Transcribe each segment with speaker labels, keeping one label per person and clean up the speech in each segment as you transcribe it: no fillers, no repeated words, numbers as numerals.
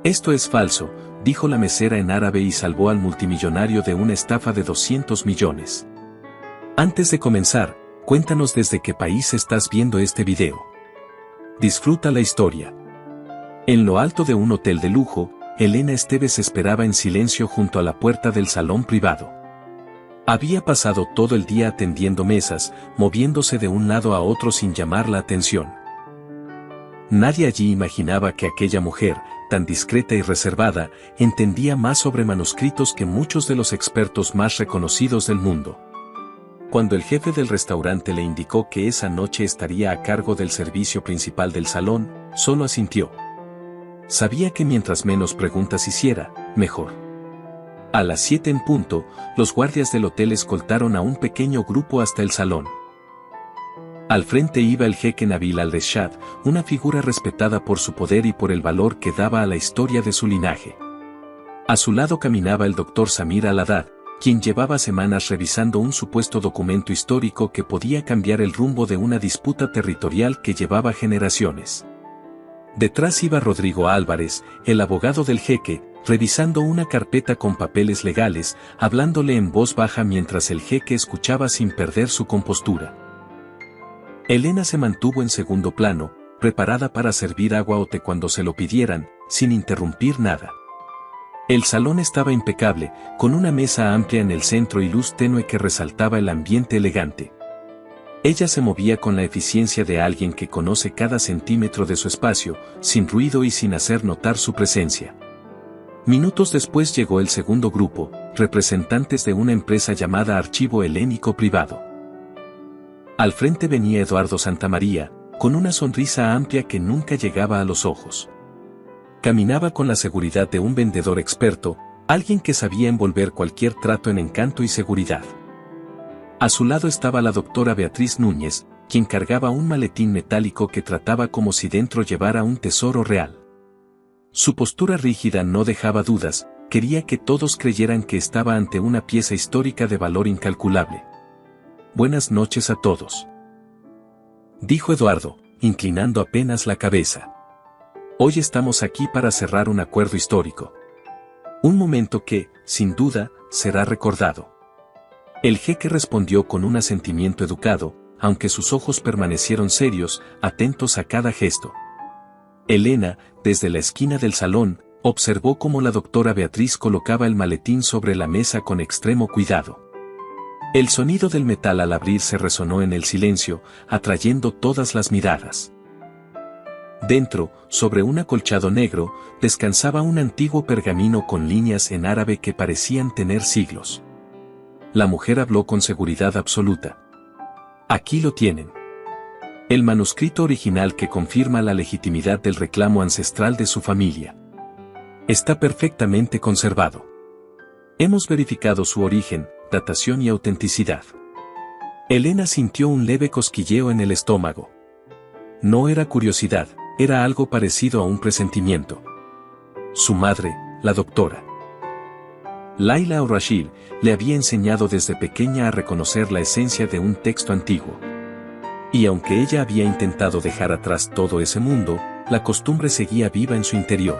Speaker 1: Esto es falso, dijo la mesera en árabe y salvó al multimillonario de una estafa de 200 millones. Antes de comenzar, cuéntanos desde qué país estás viendo este video. Disfruta la historia. En lo alto de un hotel de lujo, Elena Esteves esperaba en silencio junto a la puerta del salón privado. Había pasado todo el día atendiendo mesas, moviéndose de un lado a otro sin llamar la atención. Nadie allí imaginaba que aquella mujer, tan discreta y reservada, entendía más sobre manuscritos que muchos de los expertos más reconocidos del mundo. Cuando el jefe del restaurante le indicó que esa noche estaría a cargo del servicio principal del salón, solo asintió. Sabía que mientras menos preguntas hiciera, mejor. A las 7 en punto, los guardias del hotel escoltaron a un pequeño grupo hasta el salón. Al frente iba el jeque Nabil al-Reshad, una figura respetada por su poder y por el valor que daba a la historia de su linaje. A su lado caminaba el doctor Samir al-Haddad, quien llevaba semanas revisando un supuesto documento histórico que podía cambiar el rumbo de una disputa territorial que llevaba generaciones. Detrás iba Rodrigo Álvarez, el abogado del jeque, revisando una carpeta con papeles legales, hablándole en voz baja mientras el jeque escuchaba sin perder su compostura. Elena se mantuvo en segundo plano, preparada para servir agua o té cuando se lo pidieran, sin interrumpir nada. El salón estaba impecable, con una mesa amplia en el centro y luz tenue que resaltaba el ambiente elegante. Ella se movía con la eficiencia de alguien que conoce cada centímetro de su espacio, sin ruido y sin hacer notar su presencia. Minutos después llegó el segundo grupo, representantes de una empresa llamada Archivo Helénico Privado. Al frente venía Eduardo Santamaría, con una sonrisa amplia que nunca llegaba a los ojos. Caminaba con la seguridad de un vendedor experto, alguien que sabía envolver cualquier trato en encanto y seguridad. A su lado estaba la doctora Beatriz Núñez, quien cargaba un maletín metálico que trataba como si dentro llevara un tesoro real. Su postura rígida no dejaba dudas, quería que todos creyeran que estaba ante una pieza histórica de valor incalculable. Buenas noches a todos, dijo Eduardo, inclinando apenas la cabeza. Hoy estamos aquí para cerrar un acuerdo histórico. Un momento que, sin duda, será recordado. El jeque respondió con un asentimiento educado, aunque sus ojos permanecieron serios, atentos a cada gesto. Elena, desde la esquina del salón, observó cómo la doctora Beatriz colocaba el maletín sobre la mesa con extremo cuidado. El sonido del metal al abrirse resonó en el silencio, atrayendo todas las miradas. Dentro, sobre un acolchado negro, descansaba un antiguo pergamino con líneas en árabe que parecían tener siglos. La mujer habló con seguridad absoluta. Aquí lo tienen. El manuscrito original que confirma la legitimidad del reclamo ancestral de su familia. Está perfectamente conservado. Hemos verificado su origen, datación y autenticidad. Elena sintió un leve cosquilleo en el estómago. No era curiosidad, era algo parecido a un presentimiento. Su madre, la doctora Laila Al-Rashid, le había enseñado desde pequeña a reconocer la esencia de un texto antiguo. Y aunque ella había intentado dejar atrás todo ese mundo, la costumbre seguía viva en su interior.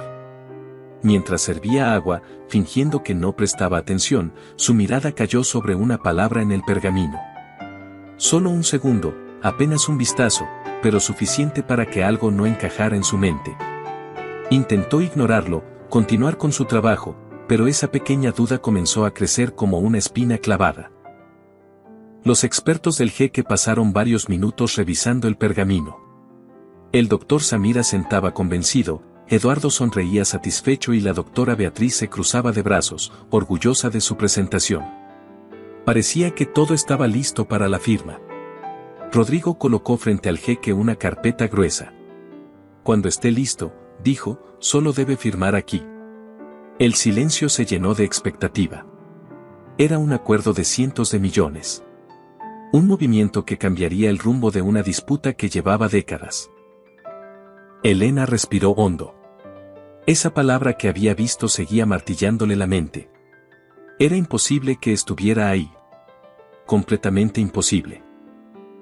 Speaker 1: Mientras servía agua, fingiendo que no prestaba atención, su mirada cayó sobre una palabra en el pergamino. Solo un segundo, apenas un vistazo, pero suficiente para que algo no encajara en su mente. Intentó ignorarlo, continuar con su trabajo, pero esa pequeña duda comenzó a crecer como una espina clavada. Los expertos del jeque pasaron varios minutos revisando el pergamino. El doctor Samir asentaba convencido, Eduardo sonreía satisfecho y la doctora Beatriz se cruzaba de brazos, orgullosa de su presentación. Parecía que todo estaba listo para la firma. Rodrigo colocó frente al jeque una carpeta gruesa. Cuando esté listo, dijo, solo debe firmar aquí. El silencio se llenó de expectativa. Era un acuerdo de cientos de millones. Un movimiento que cambiaría el rumbo de una disputa que llevaba décadas. Elena respiró hondo. Esa palabra que había visto seguía martillándole la mente. Era imposible que estuviera ahí. Completamente imposible.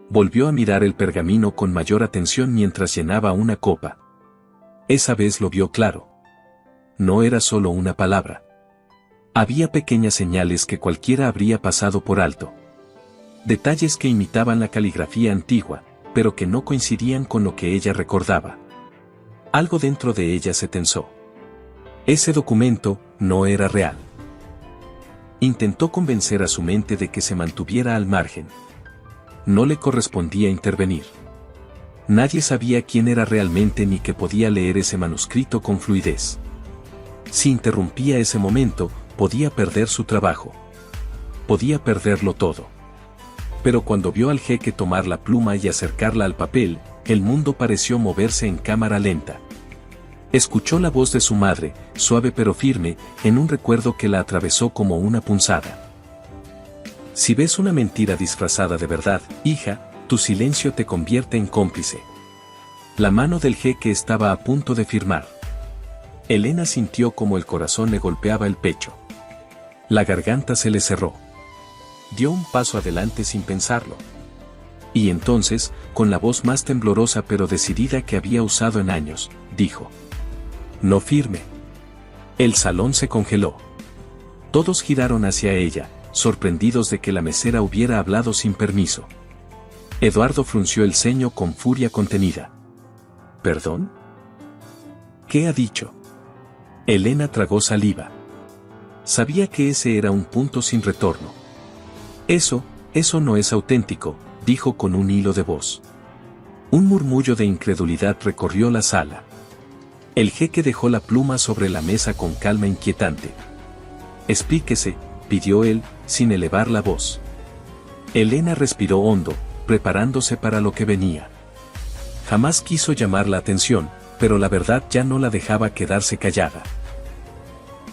Speaker 1: Volvió a mirar el pergamino con mayor atención mientras llenaba una copa. Esa vez lo vio claro. no era solo una palabra. Había pequeñas señales que cualquiera habría pasado por alto. Detalles que imitaban la caligrafía antigua, pero que no coincidían con lo que ella recordaba. Algo dentro de ella se tensó. Ese documento no era real. Intentó convencer a su mente de que se mantuviera al margen. No le correspondía intervenir. Nadie sabía quién era realmente ni que podía leer ese manuscrito con fluidez. Si interrumpía ese momento, podía perder su trabajo. Podía perderlo todo. Pero cuando vio al jeque tomar la pluma y acercarla al papel, el mundo pareció moverse en cámara lenta. Escuchó la voz de su madre, suave pero firme, en un recuerdo que la atravesó como una punzada. Si ves una mentira disfrazada de verdad, hija, tu silencio te convierte en cómplice. La mano del jeque estaba a punto de firmar. Elena sintió como el corazón le golpeaba el pecho. La garganta se le cerró. Dio un paso adelante sin pensarlo. Y entonces, con la voz más temblorosa pero decidida que había usado en años, dijo: «No firme». El salón se congeló. Todos giraron hacia ella, sorprendidos de que la mesera hubiera hablado sin permiso. Eduardo frunció el ceño con furia contenida. ¿Perdón? ¿Qué ha dicho? Elena tragó saliva. Sabía que ese era un punto sin retorno. Eso no es auténtico, dijo con un hilo de voz. Un murmullo de incredulidad recorrió la sala. El jeque dejó la pluma sobre la mesa con calma inquietante. Explíquese, pidió él, sin elevar la voz. Elena respiró hondo, preparándose para lo que venía. Jamás quiso llamar la atención, pero la verdad ya no la dejaba quedarse callada.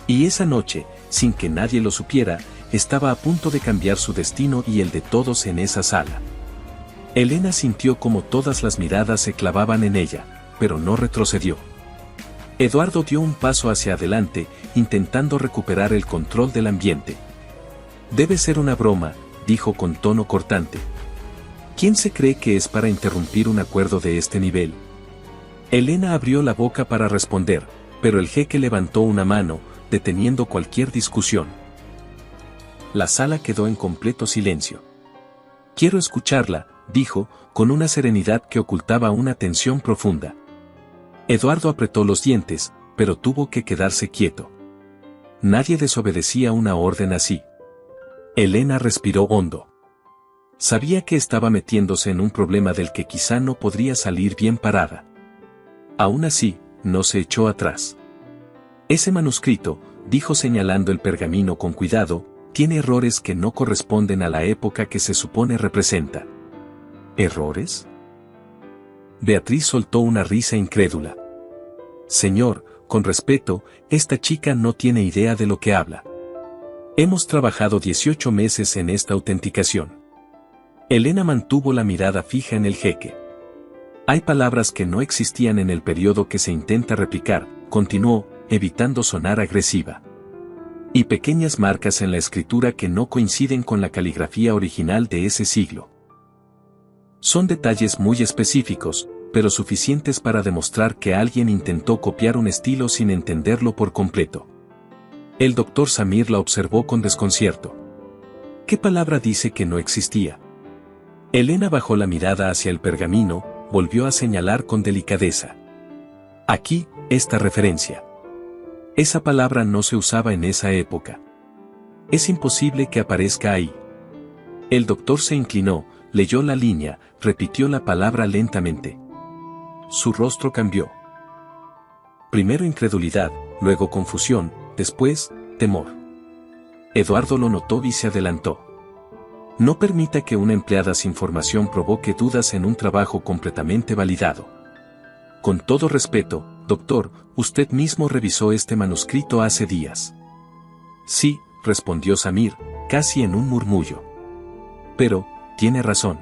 Speaker 1: Y esa noche, sin que nadie lo supiera, estaba a punto de cambiar su destino y el de todos en esa sala. Elena sintió como todas las miradas se clavaban en ella, pero no retrocedió. Eduardo dio un paso hacia adelante, intentando recuperar el control del ambiente. «Debe ser una broma», dijo con tono cortante. «¿Quién se cree que es para interrumpir un acuerdo de este nivel?» Elena abrió la boca para responder, pero el jeque levantó una mano, deteniendo cualquier discusión. La sala quedó en completo silencio. «Quiero escucharla», dijo, con una serenidad que ocultaba una tensión profunda. Eduardo apretó los dientes, pero tuvo que quedarse quieto. Nadie desobedecía una orden así. Elena respiró hondo. Sabía que estaba metiéndose en un problema del que quizá no podría salir bien parada. Aún así, no se echó atrás. «Ese manuscrito», dijo señalando el pergamino con cuidado, «tiene errores que no corresponden a la época que se supone representa». ¿Errores? Beatriz soltó una risa incrédula. «Señor, con respeto, esta chica no tiene idea de lo que habla. Hemos trabajado 18 meses en esta autenticación». Elena mantuvo la mirada fija en el jeque. «Hay palabras que no existían en el periodo que se intenta replicar», continuó, evitando sonar agresiva. «Y pequeñas marcas en la escritura que no coinciden con la caligrafía original de ese siglo. Son detalles muy específicos, pero suficientes para demostrar que alguien intentó copiar un estilo sin entenderlo por completo». El doctor Samir la observó con desconcierto. «¿Qué palabra dice que no existía?» Elena bajó la mirada hacia el pergamino, volvió a señalar con delicadeza. «Aquí, esta referencia. Esa palabra no se usaba en esa época. Es imposible que aparezca ahí». El doctor se inclinó, leyó la línea, repitió la palabra lentamente. Su rostro cambió. Primero incredulidad, luego confusión, después, temor. Eduardo lo notó y se adelantó. «No permita que una empleada sin formación provoque dudas en un trabajo completamente validado. Con todo respeto, doctor, usted mismo revisó este manuscrito hace días». «Sí», respondió Samir, casi en un murmullo. «Pero, tiene razón.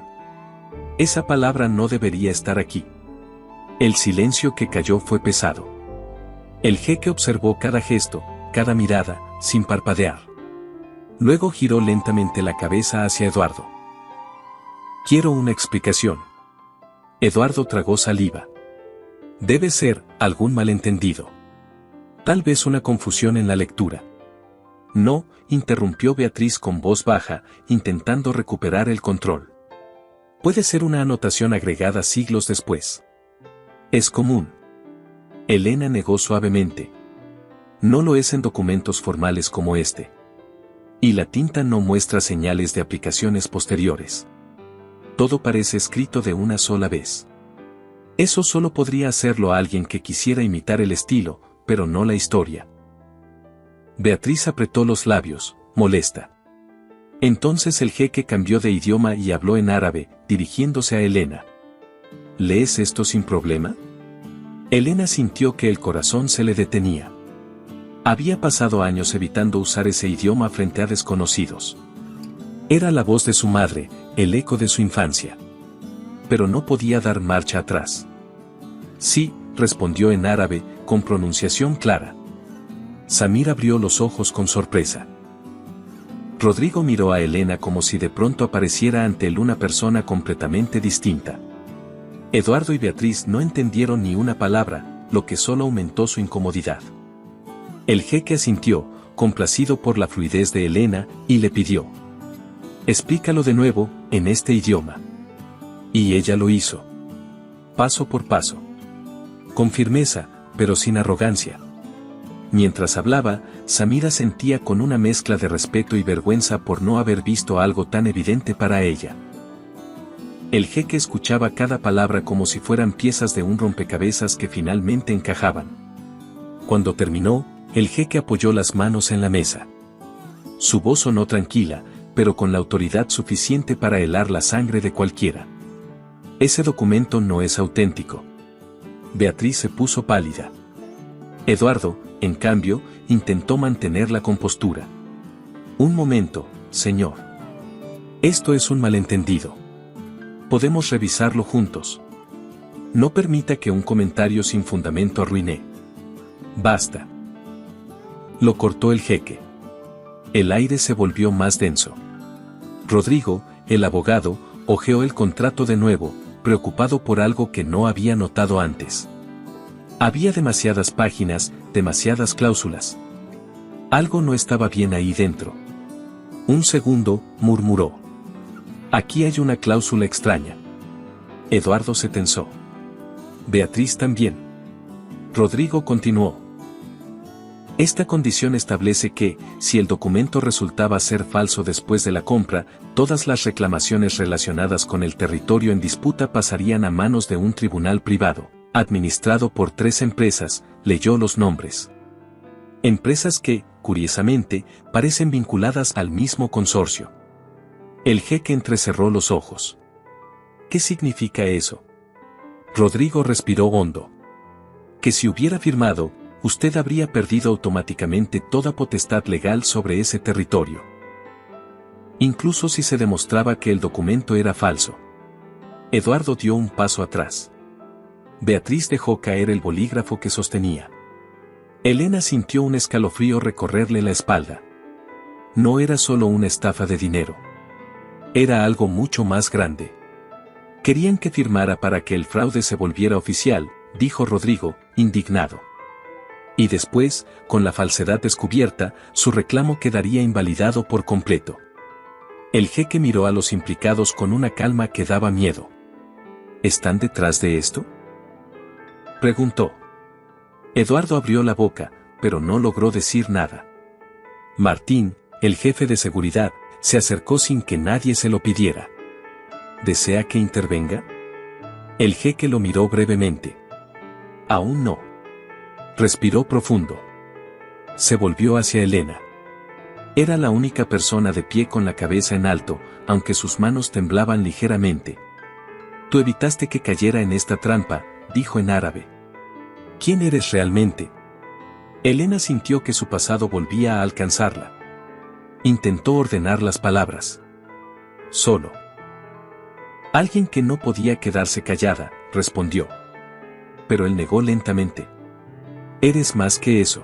Speaker 1: Esa palabra no debería estar aquí». El silencio que cayó fue pesado. El jeque observó cada gesto, cada mirada, sin parpadear. Luego giró lentamente la cabeza hacia Eduardo. «Quiero una explicación». Eduardo tragó saliva. «Debe ser algún malentendido». Tal vez una confusión en la lectura. No, interrumpió Beatriz con voz baja, intentando recuperar el control. Puede ser una anotación agregada siglos después. Es común. Elena negó suavemente. No lo es en documentos formales como este. Y la tinta no muestra señales de aplicaciones posteriores. Todo parece escrito de una sola vez. Eso solo podría hacerlo alguien que quisiera imitar el estilo, pero no la historia. Beatriz apretó los labios, molesta. Entonces el jeque cambió de idioma y habló en árabe, dirigiéndose a Elena. ¿Lees esto sin problema? Elena sintió que el corazón se le detenía. Había pasado años evitando usar ese idioma frente a desconocidos. Era la voz de su madre, el eco de su infancia. Pero no podía dar marcha atrás. Sí, respondió en árabe, con pronunciación clara. Samir abrió los ojos con sorpresa. Rodrigo miró a Elena como si de pronto apareciera ante él una persona completamente distinta. Eduardo y Beatriz no entendieron ni una palabra, lo que solo aumentó su incomodidad. El jeque asintió, complacido por la fluidez de Elena, y le pidió: explícalo de nuevo, en este idioma. Y ella lo hizo. Paso por paso. Con firmeza, pero sin arrogancia. Mientras hablaba, Samira sentía con una mezcla de respeto y vergüenza por no haber visto algo tan evidente para ella. El jeque escuchaba cada palabra como si fueran piezas de un rompecabezas que finalmente encajaban. Cuando terminó, el jeque apoyó las manos en la mesa. Su voz sonó tranquila, pero con la autoridad suficiente para helar la sangre de cualquiera. Ese documento no es auténtico. Beatriz se puso pálida. Eduardo, en cambio, intentó mantener la compostura. Un momento, señor. Esto es un malentendido. Podemos revisarlo juntos. No permita que un comentario sin fundamento arruine. Basta. Lo cortó el jeque. El aire se volvió más denso. Rodrigo, el abogado, hojeó el contrato de nuevo, preocupado por algo que no había notado antes. Había demasiadas páginas, demasiadas cláusulas. Algo no estaba bien ahí dentro. Un segundo, murmuró. Aquí hay una cláusula extraña. Eduardo se tensó. Beatriz también. Rodrigo continuó. Esta condición establece que, si el documento resultaba ser falso después de la compra, todas las reclamaciones relacionadas con el territorio en disputa pasarían a manos de un tribunal privado, administrado por 3 empresas, leyó los nombres. Empresas que, curiosamente, parecen vinculadas al mismo consorcio. El jeque entrecerró los ojos. ¿Qué significa eso? Rodrigo respiró hondo. Que si hubiera firmado, usted habría perdido automáticamente toda potestad legal sobre ese territorio. Incluso si se demostraba que el documento era falso. Eduardo dio un paso atrás. Beatriz dejó caer el bolígrafo que sostenía. Elena sintió un escalofrío recorrerle la espalda. No era solo una estafa de dinero. Era algo mucho más grande. Querían que firmara para que el fraude se volviera oficial, dijo Rodrigo, indignado. Y después, con la falsedad descubierta, su reclamo quedaría invalidado por completo. El jeque miró a los implicados con una calma que daba miedo. ¿Están detrás de esto?, preguntó. Eduardo abrió la boca, pero no logró decir nada. Martín, el jefe de seguridad, se acercó sin que nadie se lo pidiera. ¿Desea que intervenga? El jeque lo miró brevemente. Aún no. Respiró profundo. Se volvió hacia Elena. Era la única persona de pie con la cabeza en alto, aunque sus manos temblaban ligeramente. Tú evitaste que cayera en esta trampa, dijo en árabe. ¿Quién eres realmente? Elena sintió que su pasado volvía a alcanzarla. Intentó ordenar las palabras. Solo. Alguien que no podía quedarse callada, respondió. Pero él negó lentamente. Eres más que eso.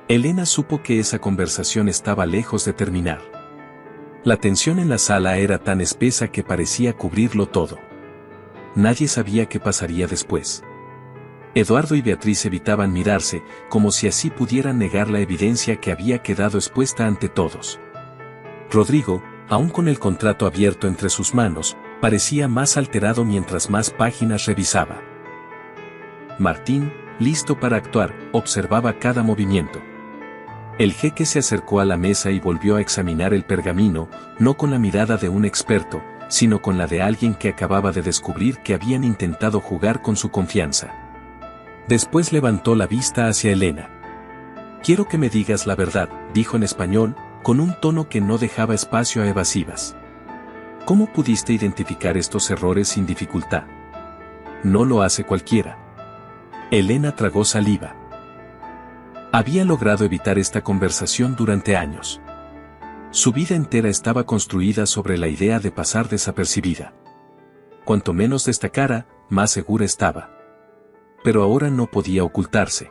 Speaker 1: Elena supo que esa conversación estaba lejos de terminar. La tensión en la sala era tan espesa que parecía cubrirlo todo. Nadie sabía qué pasaría después. Eduardo y Beatriz evitaban mirarse, como si así pudieran negar la evidencia que había quedado expuesta ante todos. Rodrigo, aún con el contrato abierto entre sus manos, parecía más alterado mientras más páginas revisaba. Martín, listo para actuar, observaba cada movimiento. El jeque se acercó a la mesa y volvió a examinar el pergamino, no con la mirada de un experto, sino con la de alguien que acababa de descubrir que habían intentado jugar con su confianza. Después levantó la vista hacia Elena. «Quiero que me digas la verdad», dijo en español, con un tono que no dejaba espacio a evasivas. «¿Cómo pudiste identificar estos errores sin dificultad? No lo hace cualquiera». Elena tragó saliva. Había logrado evitar esta conversación durante años. Su vida entera estaba construida sobre la idea de pasar desapercibida. Cuanto menos destacara, más segura estaba. Pero ahora no podía ocultarse.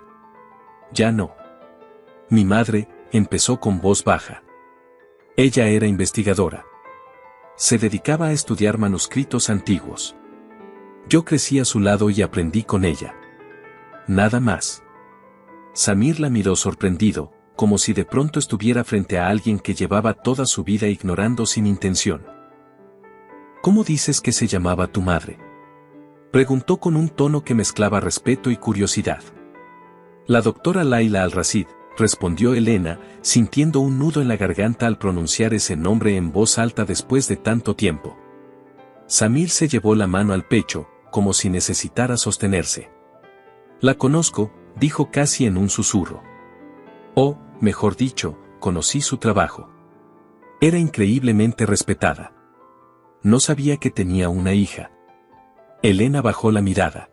Speaker 1: Ya no. Mi madre, empezó con voz baja. Ella era investigadora. Se dedicaba a estudiar manuscritos antiguos. Yo crecí a su lado y aprendí con ella. Nada más. Samir la miró sorprendido, como si de pronto estuviera frente a alguien que llevaba toda su vida ignorando sin intención. ¿Cómo dices que se llamaba tu madre?, preguntó con un tono que mezclaba respeto y curiosidad. La doctora Laila Al-Rashid, respondió Elena, sintiendo un nudo en la garganta al pronunciar ese nombre en voz alta después de tanto tiempo. Samir se llevó la mano al pecho, como si necesitara sostenerse. La conozco, dijo casi en un susurro. O, mejor dicho, conocí su trabajo. Era increíblemente respetada. No sabía que tenía una hija. Elena bajó la mirada.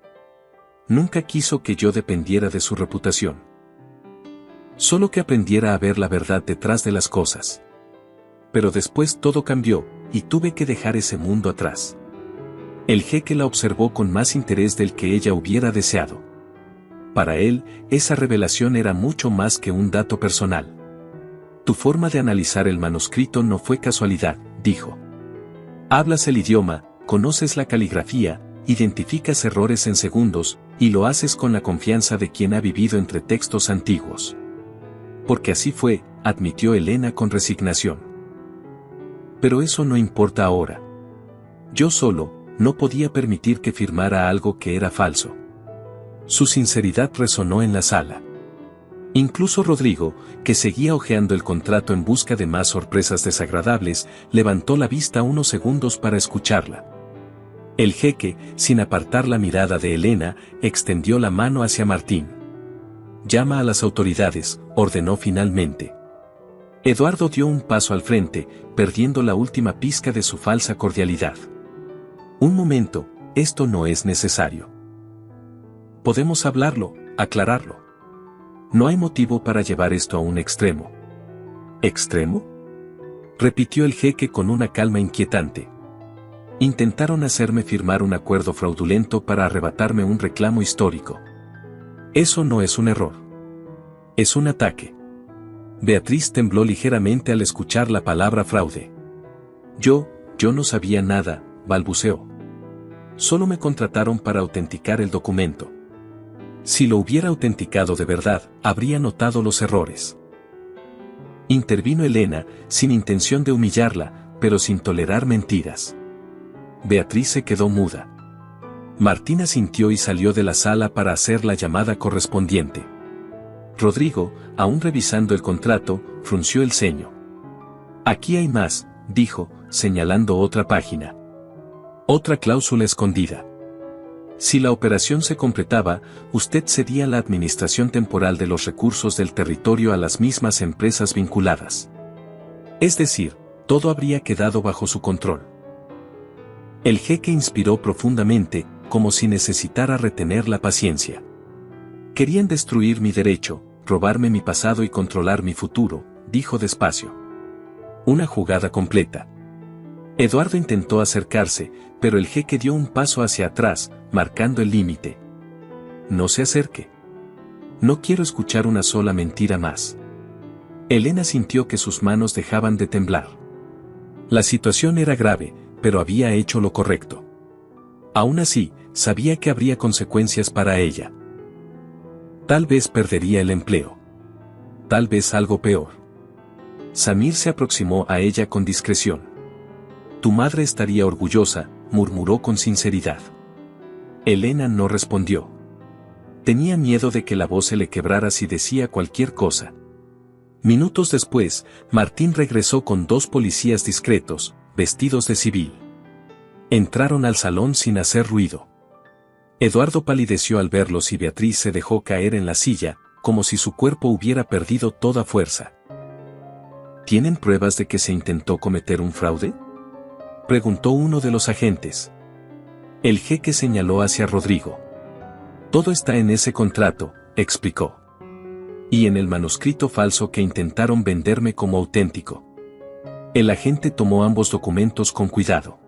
Speaker 1: Nunca quiso que yo dependiera de su reputación. Solo que aprendiera a ver la verdad detrás de las cosas. Pero después todo cambió, y tuve que dejar ese mundo atrás. El jeque la observó con más interés del que ella hubiera deseado. Para él, esa revelación era mucho más que un dato personal. Tu forma de analizar el manuscrito no fue casualidad, dijo. Hablas el idioma, conoces la caligrafía, identificas errores en segundos, y lo haces con la confianza de quien ha vivido entre textos antiguos. Porque así fue, admitió Elena con resignación. Pero eso no importa ahora. Yo solo, no podía permitir que firmara algo que era falso. Su sinceridad resonó en la sala. Incluso Rodrigo, que seguía hojeando el contrato en busca de más sorpresas desagradables, levantó la vista unos segundos para escucharla. El jeque, sin apartar la mirada de Elena, extendió la mano hacia Martín. Llama a las autoridades, ordenó finalmente. Eduardo dio un paso al frente, perdiendo la última pizca de su falsa cordialidad. Un momento, esto no es necesario. Podemos hablarlo, aclararlo. No hay motivo para llevar esto a un extremo. ¿Extremo?, repitió el jeque con una calma inquietante. Intentaron hacerme firmar un acuerdo fraudulento para arrebatarme un reclamo histórico. Eso no es un error. Es un ataque. Beatriz tembló ligeramente al escuchar la palabra fraude. Yo no sabía nada, balbuceó. Solo me contrataron para autenticar el documento. Si lo hubiera autenticado de verdad, habría notado los errores. Intervino Elena, sin intención de humillarla, pero sin tolerar mentiras. Beatriz se quedó muda. Martín asintió y salió de la sala para hacer la llamada correspondiente. Rodrigo, aún revisando el contrato, frunció el ceño. Aquí hay más, dijo, señalando otra página. Otra cláusula escondida. Si la operación se completaba, usted cedía la administración temporal de los recursos del territorio a las mismas empresas vinculadas. Es decir, todo habría quedado bajo su control. El jeque inspiró profundamente, como si necesitara retener la paciencia. Querían destruir mi derecho, robarme mi pasado y controlar mi futuro, dijo despacio. Una jugada completa. Eduardo intentó acercarse, pero el jeque dio un paso hacia atrás, marcando el límite. No se acerque. No quiero escuchar una sola mentira más. Elena sintió que sus manos dejaban de temblar. La situación era grave, pero había hecho lo correcto. Aún así, sabía que habría consecuencias para ella. Tal vez perdería el empleo. Tal vez algo peor. Samir se aproximó a ella con discreción. Tu madre estaría orgullosa, murmuró con sinceridad. Elena no respondió. Tenía miedo de que la voz se le quebrara si decía cualquier cosa. Minutos después, Martín regresó con 2 policías discretos, vestidos de civil. Entraron al salón sin hacer ruido. Eduardo palideció al verlos y Beatriz se dejó caer en la silla, como si su cuerpo hubiera perdido toda fuerza. ¿Tienen pruebas de que se intentó cometer un fraude?, preguntó uno de los agentes. El jeque señaló hacia Rodrigo. Todo está en ese contrato, explicó. Y en el manuscrito falso que intentaron venderme como auténtico. El agente tomó ambos documentos con cuidado.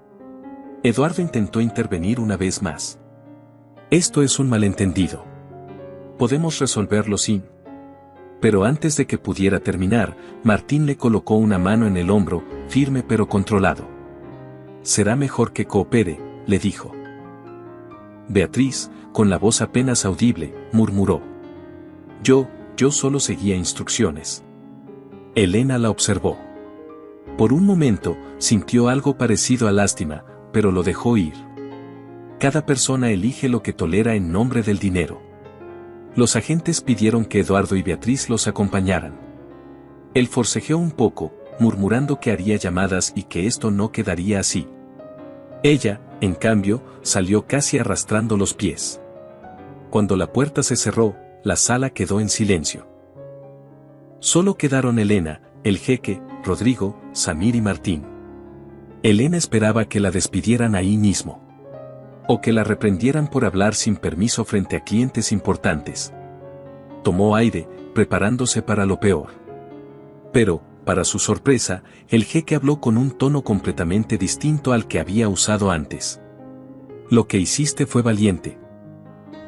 Speaker 1: Eduardo intentó intervenir una vez más. Esto es un malentendido. Podemos resolverlo sin... Pero antes de que pudiera terminar, Martín le colocó una mano en el hombro, firme pero controlado. Será mejor que coopere, le dijo. Beatriz, con la voz apenas audible, murmuró. Yo solo seguía instrucciones. Elena la observó. Por un momento, sintió algo parecido a lástima, pero lo dejó ir. Cada persona elige lo que tolera en nombre del dinero. Los agentes pidieron que Eduardo y Beatriz los acompañaran. Él forcejeó un poco, murmurando que haría llamadas y que esto no quedaría así. Ella, en cambio, salió casi arrastrando los pies. Cuando la puerta se cerró, la sala quedó en silencio. Solo quedaron Elena, el jeque, Rodrigo, Samir y Martín. Elena esperaba que la despidieran ahí mismo. O que la reprendieran por hablar sin permiso frente a clientes importantes. Tomó aire, preparándose para lo peor. Pero, para su sorpresa, el jeque habló con un tono completamente distinto al que había usado antes. Lo que hiciste fue valiente.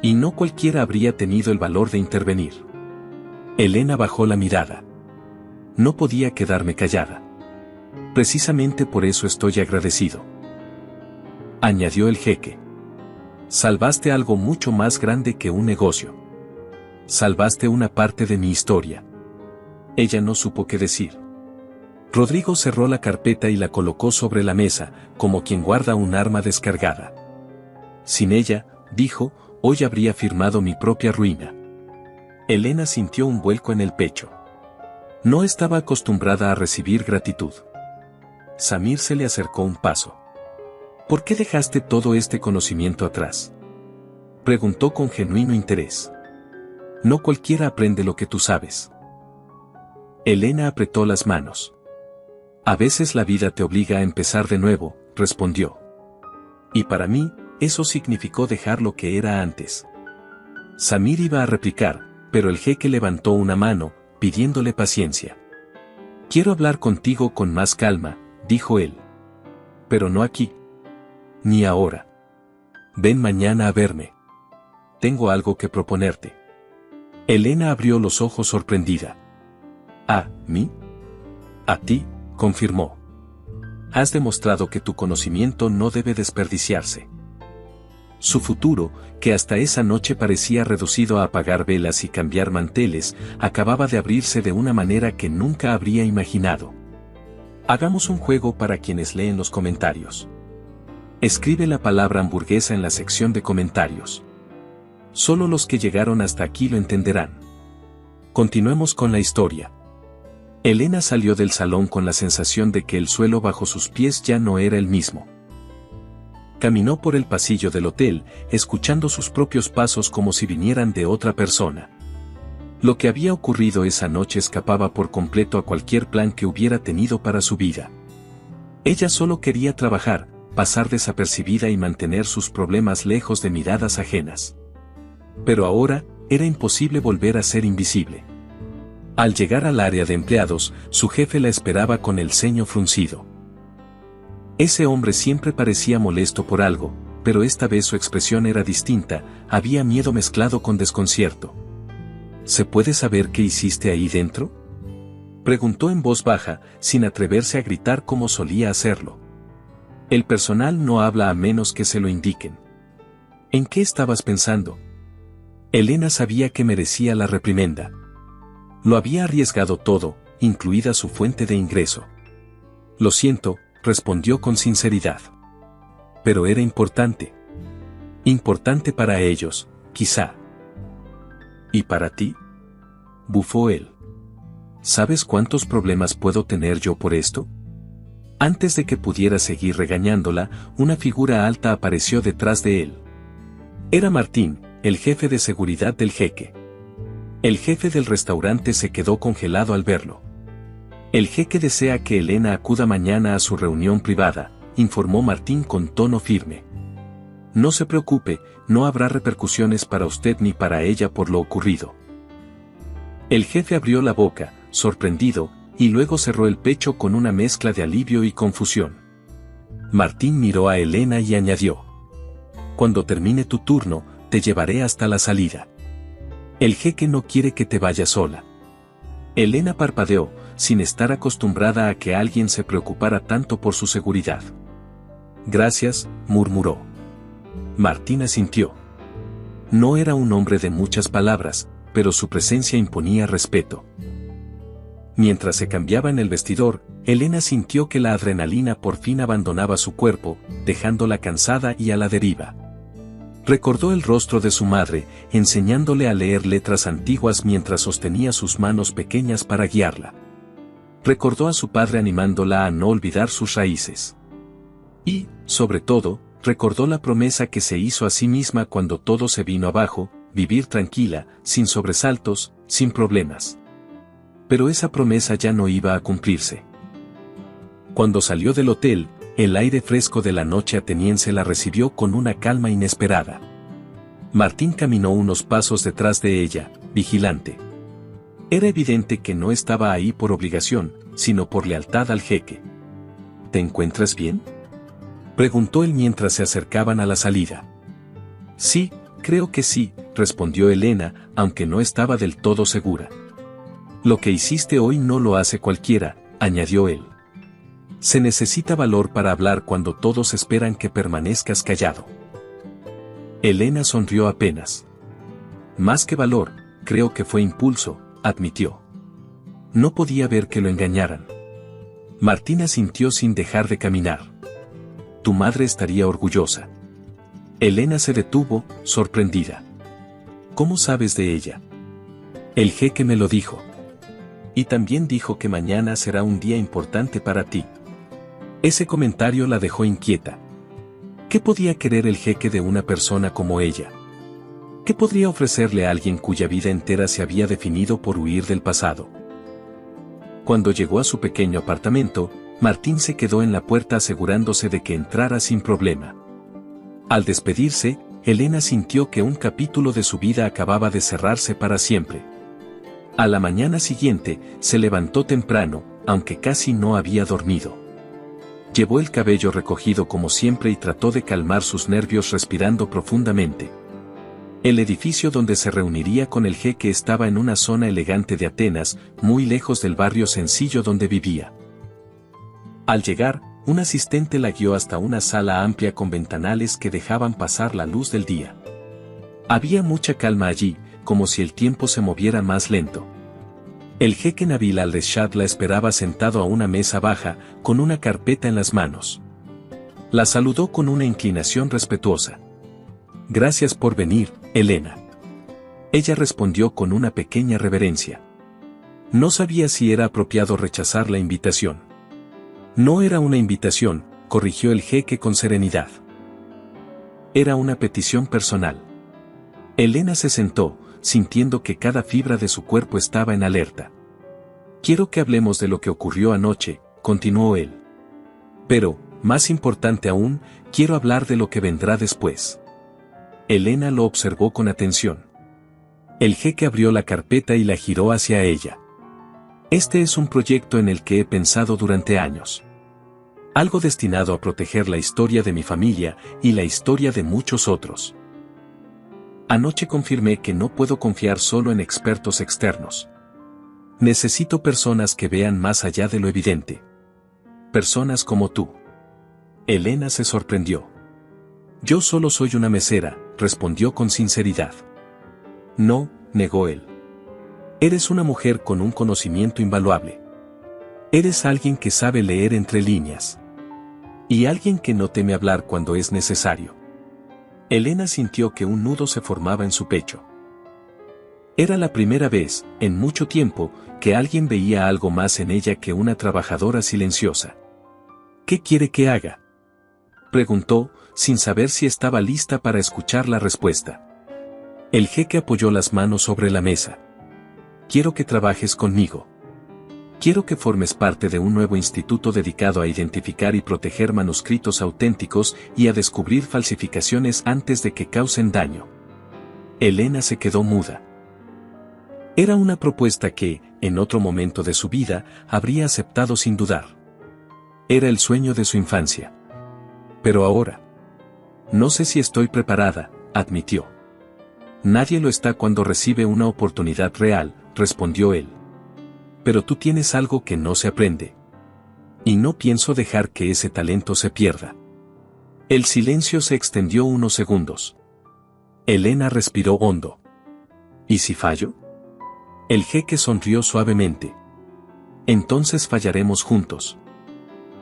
Speaker 1: Y no cualquiera habría tenido el valor de intervenir. Elena bajó la mirada. No podía quedarme callada. Precisamente por eso estoy agradecido. Añadió el jeque. Salvaste algo mucho más grande que un negocio. Salvaste una parte de mi historia. Ella no supo qué decir. Rodrigo cerró la carpeta y la colocó sobre la mesa, como quien guarda un arma descargada. Sin ella, dijo, hoy habría firmado mi propia ruina. Elena sintió un vuelco en el pecho. No estaba acostumbrada a recibir gratitud. Samir se le acercó un paso. ¿Por qué dejaste todo este conocimiento atrás?, preguntó con genuino interés. No cualquiera aprende lo que tú sabes. Elena apretó las manos. A veces la vida te obliga a empezar de nuevo, respondió. Y para mí, eso significó dejar lo que era antes. Samir iba a replicar, pero el jeque levantó una mano, pidiéndole paciencia. Quiero hablar contigo con más calma, dijo él. Pero no aquí. Ni ahora. Ven mañana a verme. Tengo algo que proponerte. Elena abrió los ojos sorprendida. ¿A mí? A ti, confirmó. Has demostrado que tu conocimiento no debe desperdiciarse. Su futuro, que hasta esa noche parecía reducido a apagar velas y cambiar manteles, acababa de abrirse de una manera que nunca habría imaginado. Hagamos un juego para quienes leen los comentarios. Escribe la palabra hamburguesa en la sección de comentarios. Solo los que llegaron hasta aquí lo entenderán. Continuemos con la historia. Elena salió del salón con la sensación de que el suelo bajo sus pies ya no era el mismo. Caminó por el pasillo del hotel, escuchando sus propios pasos como si vinieran de otra persona. Lo que había ocurrido esa noche escapaba por completo a cualquier plan que hubiera tenido para su vida. Ella solo quería trabajar, pasar desapercibida y mantener sus problemas lejos de miradas ajenas. Pero ahora, era imposible volver a ser invisible. Al llegar al área de empleados, su jefe la esperaba con el ceño fruncido. Ese hombre siempre parecía molesto por algo, pero esta vez su expresión era distinta, había miedo mezclado con desconcierto. ¿Se puede saber qué hiciste ahí dentro?, preguntó en voz baja, sin atreverse a gritar como solía hacerlo. El personal no habla a menos que se lo indiquen. ¿En qué estabas pensando? Elena sabía que merecía la reprimenda. Lo había arriesgado todo, incluida su fuente de ingreso. Lo siento, respondió con sinceridad. Pero era importante. Importante para ellos, quizá. ¿Y para ti? Bufó él. ¿Sabes cuántos problemas puedo tener yo por esto? Antes de que pudiera seguir regañándola, una figura alta apareció detrás de él. Era Martín, el jefe de seguridad del jeque. El jefe del restaurante se quedó congelado al verlo. El jeque desea que Elena acuda mañana a su reunión privada, informó Martín con tono firme. No se preocupe, no habrá repercusiones para usted ni para ella por lo ocurrido. El jefe abrió la boca, sorprendido, y luego cerró el pecho con una mezcla de alivio y confusión. Martín miró a Elena y añadió: cuando termine tu turno, te llevaré hasta la salida. El jeque no quiere que te vayas sola. Elena parpadeó, sin estar acostumbrada a que alguien se preocupara tanto por su seguridad. Gracias, murmuró. Martín asintió. No era un hombre de muchas palabras, pero su presencia imponía respeto. Mientras se cambiaba en el vestidor, Elena sintió que la adrenalina por fin abandonaba su cuerpo, dejándola cansada y a la deriva. Recordó el rostro de su madre, enseñándole a leer letras antiguas mientras sostenía sus manos pequeñas para guiarla. Recordó a su padre animándola a no olvidar sus raíces. Y, sobre todo, recordó la promesa que se hizo a sí misma cuando todo se vino abajo: vivir tranquila, sin sobresaltos, sin problemas. Pero esa promesa ya no iba a cumplirse. Cuando salió del hotel, el aire fresco de la noche ateniense la recibió con una calma inesperada. Martín caminó unos pasos detrás de ella, vigilante. Era evidente que no estaba ahí por obligación, sino por lealtad al jeque. ¿Te encuentras bien?, preguntó él mientras se acercaban a la salida. Sí, creo que sí, respondió Elena, aunque no estaba del todo segura. Lo que hiciste hoy no lo hace cualquiera, añadió él. Se necesita valor para hablar cuando todos esperan que permanezcas callado. Elena sonrió apenas. Más que valor, creo que fue impulso, admitió. No podía ver que lo engañaran. Martín asintió sin dejar de caminar. Tu madre estaría orgullosa. Elena se detuvo, sorprendida. ¿Cómo sabes de ella? El jeque me lo dijo. Y también dijo que mañana será un día importante para ti. Ese comentario la dejó inquieta. ¿Qué podía querer el jeque de una persona como ella? ¿Qué podría ofrecerle a alguien cuya vida entera se había definido por huir del pasado? Cuando llegó a su pequeño apartamento, Martín se quedó en la puerta asegurándose de que entrara sin problema. Al despedirse, Elena sintió que un capítulo de su vida acababa de cerrarse para siempre. A la mañana siguiente, se levantó temprano, aunque casi no había dormido. Llevó el cabello recogido como siempre y trató de calmar sus nervios respirando profundamente. El edificio donde se reuniría con el jeque estaba en una zona elegante de Atenas, muy lejos del barrio sencillo donde vivía. Al llegar, un asistente la guió hasta una sala amplia con ventanales que dejaban pasar la luz del día. Había mucha calma allí, como si el tiempo se moviera más lento. El jeque Nabil al-Reshad la esperaba sentado a una mesa baja, con una carpeta en las manos. La saludó con una inclinación respetuosa. Gracias por venir, Elena. Ella respondió con una pequeña reverencia. No sabía si era apropiado rechazar la invitación. No era una invitación, corrigió el jeque con serenidad. Era una petición personal. Elena se sentó, sintiendo que cada fibra de su cuerpo estaba en alerta. Quiero que hablemos de lo que ocurrió anoche, continuó él. Pero, más importante aún, quiero hablar de lo que vendrá después. Elena lo observó con atención. El jeque abrió la carpeta y la giró hacia ella. Este es un proyecto en el que he pensado durante años. Algo destinado a proteger la historia de mi familia y la historia de muchos otros. Anoche confirmé que no puedo confiar solo en expertos externos. Necesito personas que vean más allá de lo evidente. Personas como tú. Elena se sorprendió. Yo solo soy una mesera, respondió con sinceridad. No, negó él. Eres una mujer con un conocimiento invaluable. Eres alguien que sabe leer entre líneas. Y alguien que no teme hablar cuando es necesario. Elena sintió que un nudo se formaba en su pecho. Era la primera vez, en mucho tiempo, que alguien veía algo más en ella que una trabajadora silenciosa. ¿Qué quiere que haga?, preguntó, sin saber si estaba lista para escuchar la respuesta. El jeque apoyó las manos sobre la mesa. Quiero que trabajes conmigo. Quiero que formes parte de un nuevo instituto dedicado a identificar y proteger manuscritos auténticos y a descubrir falsificaciones antes de que causen daño. Elena se quedó muda. Era una propuesta que, en otro momento de su vida, habría aceptado sin dudar. Era el sueño de su infancia. Pero ahora. No sé si estoy preparada, admitió. Nadie lo está cuando recibe una oportunidad real, respondió él. Pero tú tienes algo que no se aprende. Y no pienso dejar que ese talento se pierda. El silencio se extendió unos segundos. Elena respiró hondo. ¿Y si fallo? El jeque sonrió suavemente. Entonces fallaremos juntos.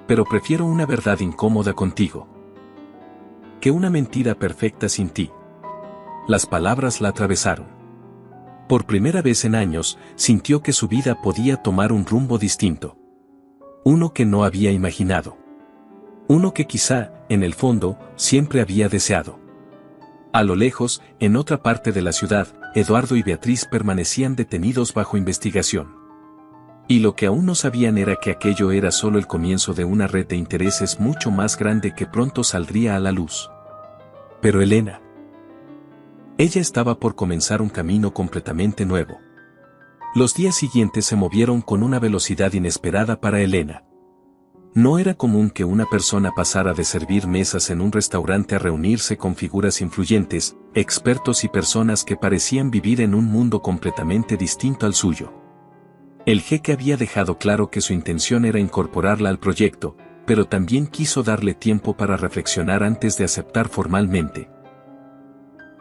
Speaker 1: Pero prefiero una verdad incómoda contigo que una mentira perfecta sin ti. Las palabras la atravesaron. Por primera vez en años, sintió que su vida podía tomar un rumbo distinto. Uno que no había imaginado. Uno que quizá, en el fondo, siempre había deseado. A lo lejos, en otra parte de la ciudad, Eduardo y Beatriz permanecían detenidos bajo investigación. Y lo que aún no sabían era que aquello era solo el comienzo de una red de intereses mucho más grande que pronto saldría a la luz. Pero Elena. Ella estaba por comenzar un camino completamente nuevo. Los días siguientes se movieron con una velocidad inesperada para Elena. No era común que una persona pasara de servir mesas en un restaurante a reunirse con figuras influyentes, expertos y personas que parecían vivir en un mundo completamente distinto al suyo. El jeque había dejado claro que su intención era incorporarla al proyecto, pero también quiso darle tiempo para reflexionar antes de aceptar formalmente.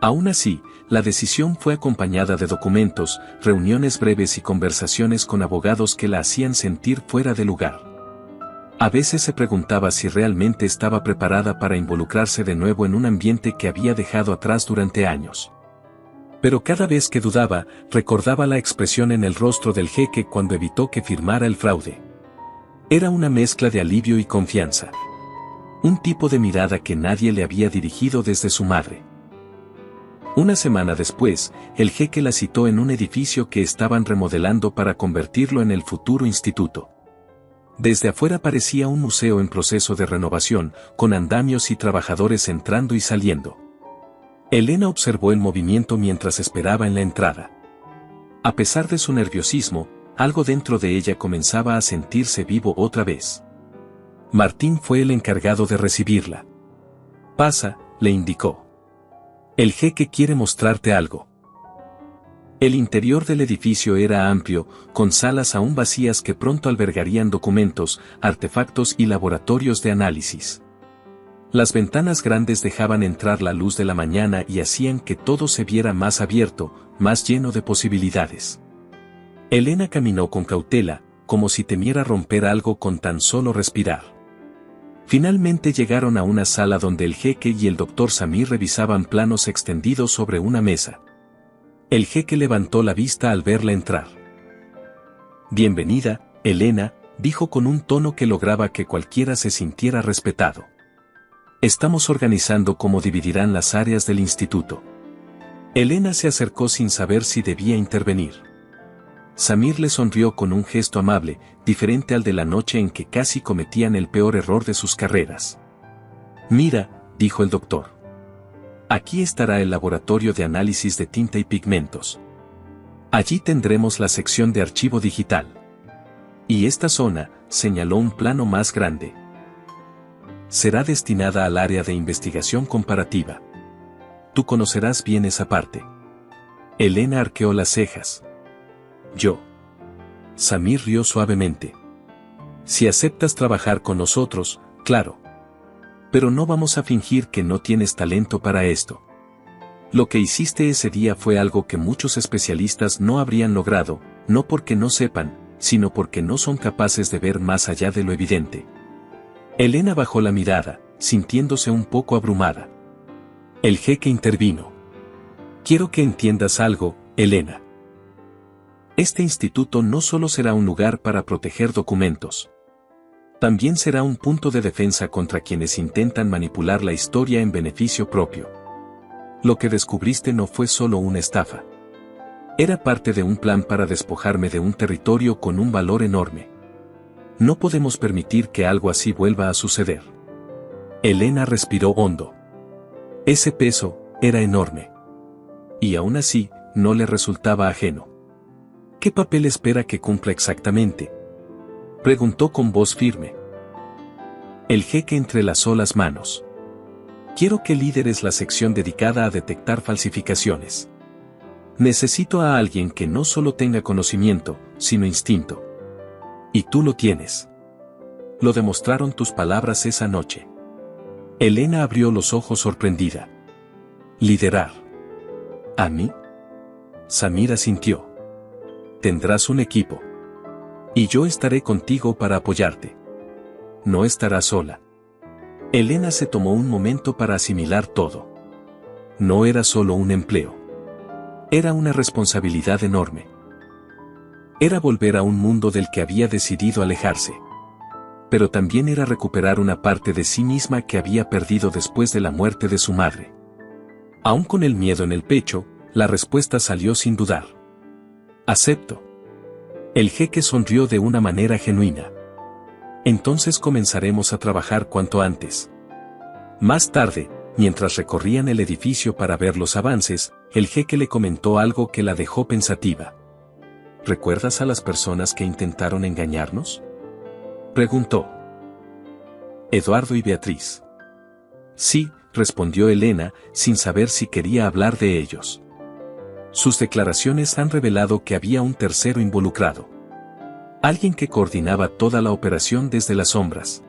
Speaker 1: Aún así, la decisión fue acompañada de documentos, reuniones breves y conversaciones con abogados que la hacían sentir fuera de lugar. A veces se preguntaba si realmente estaba preparada para involucrarse de nuevo en un ambiente que había dejado atrás durante años. Pero cada vez que dudaba, recordaba la expresión en el rostro del jeque cuando evitó que firmara el fraude. Era una mezcla de alivio y confianza. Un tipo de mirada que nadie le había dirigido desde su madre. Una semana después, el jeque la citó en un edificio que estaban remodelando para convertirlo en el futuro instituto. Desde afuera parecía un museo en proceso de renovación, con andamios y trabajadores entrando y saliendo. Elena observó el movimiento mientras esperaba en la entrada. A pesar de su nerviosismo, algo dentro de ella comenzaba a sentirse vivo otra vez. Martín fue el encargado de recibirla. Pasa, le indicó. El jeque quiere mostrarte algo. El interior del edificio era amplio, con salas aún vacías que pronto albergarían documentos, artefactos y laboratorios de análisis. Las ventanas grandes dejaban entrar la luz de la mañana y hacían que todo se viera más abierto, más lleno de posibilidades. Elena caminó con cautela, como si temiera romper algo con tan solo respirar. Finalmente llegaron a una sala donde el jeque y el doctor Samir revisaban planos extendidos sobre una mesa. El jeque levantó la vista al verla entrar. Bienvenida, Elena, dijo con un tono que lograba que cualquiera se sintiera respetado. Estamos organizando cómo dividirán las áreas del instituto. Elena se acercó sin saber si debía intervenir. Samir le sonrió con un gesto amable, diferente al de la noche en que casi cometían el peor error de sus carreras. Mira, dijo el doctor. Aquí estará el laboratorio de análisis de tinta y pigmentos. Allí tendremos la sección de archivo digital. Y esta zona, señaló un plano más grande, será destinada al área de investigación comparativa. Tú conocerás bien esa parte. Elena arqueó las cejas. Yo. Samir rió suavemente. Si aceptas trabajar con nosotros, claro. Pero no vamos a fingir que no tienes talento para esto. Lo que hiciste ese día fue algo que muchos especialistas no habrían logrado, no porque no sepan, sino porque no son capaces de ver más allá de lo evidente. Elena bajó la mirada, sintiéndose un poco abrumada. El jeque intervino. Quiero que entiendas algo, Elena. Este instituto no solo será un lugar para proteger documentos. También será un punto de defensa contra quienes intentan manipular la historia en beneficio propio. Lo que descubriste no fue solo una estafa. Era parte de un plan para despojarme de un territorio con un valor enorme. No podemos permitir que algo así vuelva a suceder. Elena respiró hondo. Ese peso era enorme. Y aún así, no le resultaba ajeno. ¿Qué papel espera que cumpla exactamente?, preguntó con voz firme. El jeque entrelazó las manos. Quiero que lideres la sección dedicada a detectar falsificaciones. Necesito a alguien que no solo tenga conocimiento, sino instinto. Y tú lo tienes. Lo demostraron tus palabras esa noche. Elena abrió los ojos sorprendida. ¿Liderar? ¿A mí? Samir asintió. Tendrás un equipo. Y yo estaré contigo para apoyarte. No estarás sola. Elena se tomó un momento para asimilar todo. No era solo un empleo. Era una responsabilidad enorme. Era volver a un mundo del que había decidido alejarse. Pero también era recuperar una parte de sí misma que había perdido después de la muerte de su madre. Aún con el miedo en el pecho, la respuesta salió sin dudar. Acepto. El jeque sonrió de una manera genuina. Entonces comenzaremos a trabajar cuanto antes. Más tarde, mientras recorrían el edificio para ver los avances, el jeque le comentó algo que la dejó pensativa. ¿Recuerdas a las personas que intentaron engañarnos?, preguntó. Eduardo y Beatriz. Sí, respondió Elena, sin saber si quería hablar de ellos. Sus declaraciones han revelado que había un tercero involucrado. Alguien que coordinaba toda la operación desde las sombras.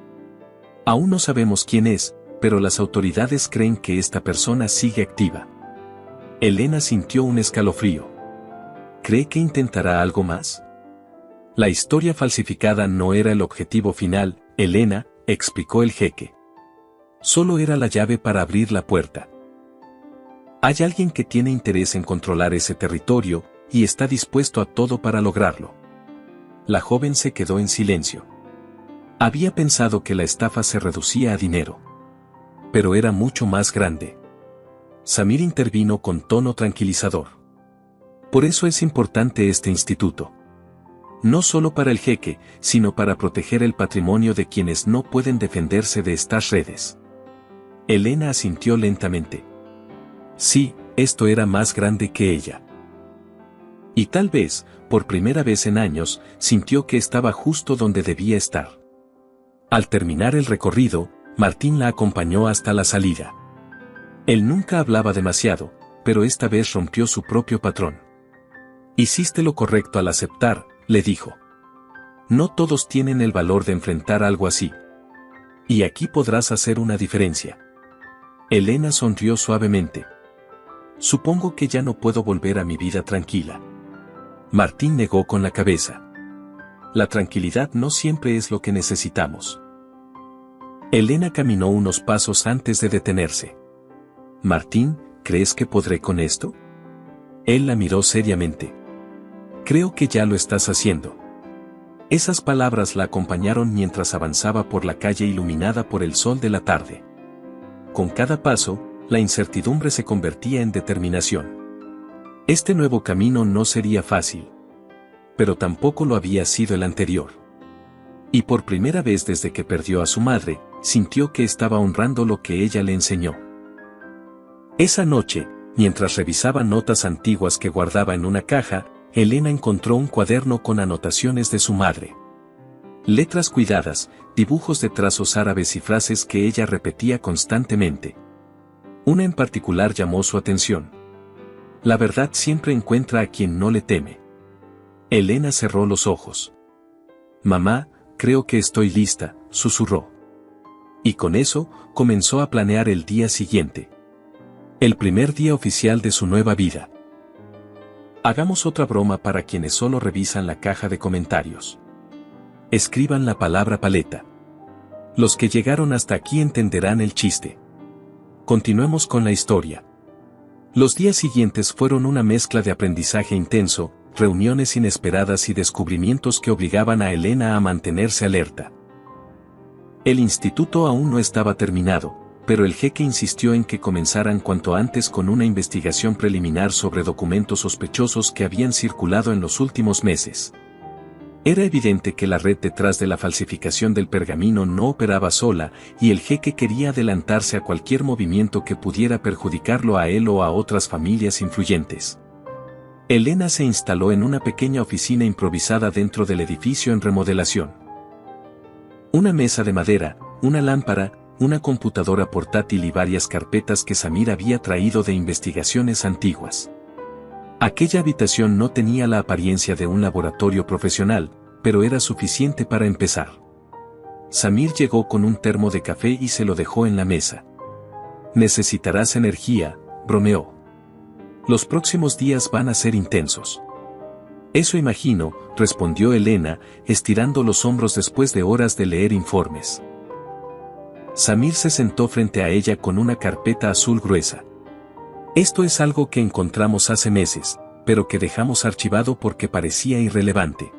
Speaker 1: Aún no sabemos quién es, pero las autoridades creen que esta persona sigue activa. Elena sintió un escalofrío. ¿Cree que intentará algo más? La historia falsificada no era el objetivo final, Elena, explicó el jeque. Solo era la llave para abrir la puerta. Hay alguien que tiene interés en controlar ese territorio, y está dispuesto a todo para lograrlo. La joven se quedó en silencio. Había pensado que la estafa se reducía a dinero. Pero era mucho más grande. Samir intervino con tono tranquilizador. Por eso es importante este instituto. No solo para el jeque, sino para proteger el patrimonio de quienes no pueden defenderse de estas redes. Elena asintió lentamente. Sí, esto era más grande que ella. Y tal vez, por primera vez en años, sintió que estaba justo donde debía estar. Al terminar el recorrido, Martín la acompañó hasta la salida. Él nunca hablaba demasiado, pero esta vez rompió su propio patrón. Hiciste lo correcto al aceptar, le dijo. No todos tienen el valor de enfrentar algo así. Y aquí podrás hacer una diferencia. Elena sonrió suavemente. Supongo que ya no puedo volver a mi vida tranquila. Martín negó con la cabeza. La tranquilidad no siempre es lo que necesitamos. Elena caminó unos pasos antes de detenerse. Martín, ¿crees que podré con esto? Él la miró seriamente. Creo que ya lo estás haciendo. Esas palabras la acompañaron mientras avanzaba por la calle iluminada por el sol de la tarde. Con cada paso, la incertidumbre se convertía en determinación. Este nuevo camino no sería fácil. Pero tampoco lo había sido el anterior. Y por primera vez desde que perdió a su madre, sintió que estaba honrando lo que ella le enseñó. Esa noche, mientras revisaba notas antiguas que guardaba en una caja, Elena encontró un cuaderno con anotaciones de su madre. Letras cuidadas, dibujos de trazos árabes y frases que ella repetía constantemente. Una en particular llamó su atención. La verdad siempre encuentra a quien no le teme. Elena cerró los ojos. Mamá, creo que estoy lista, susurró. Y con eso, comenzó a planear el día siguiente. El primer día oficial de su nueva vida. Hagamos otra broma para quienes solo revisan la caja de comentarios. Escriban la palabra paleta. Los que llegaron hasta aquí entenderán el chiste. Continuemos con la historia. Los días siguientes fueron una mezcla de aprendizaje intenso, reuniones inesperadas y descubrimientos que obligaban a Elena a mantenerse alerta. El instituto aún no estaba terminado, pero el jeque insistió en que comenzaran cuanto antes con una investigación preliminar sobre documentos sospechosos que habían circulado en los últimos meses. Era evidente que la red detrás de la falsificación del pergamino no operaba sola, y el jeque quería adelantarse a cualquier movimiento que pudiera perjudicarlo a él o a otras familias influyentes. Elena se instaló en una pequeña oficina improvisada dentro del edificio en remodelación. Una mesa de madera, una lámpara, una computadora portátil y varias carpetas que Samir había traído de investigaciones antiguas. Aquella habitación no tenía la apariencia de un laboratorio profesional, pero era suficiente para empezar. Samir llegó con un termo de café y se lo dejó en la mesa. «Necesitarás energía», bromeó. «Los próximos días van a ser intensos». «Eso imagino», respondió Elena, estirando los hombros después de horas de leer informes. Samir se sentó frente a ella con una carpeta azul gruesa. «Esto es algo que encontramos hace meses, pero que dejamos archivado porque parecía irrelevante.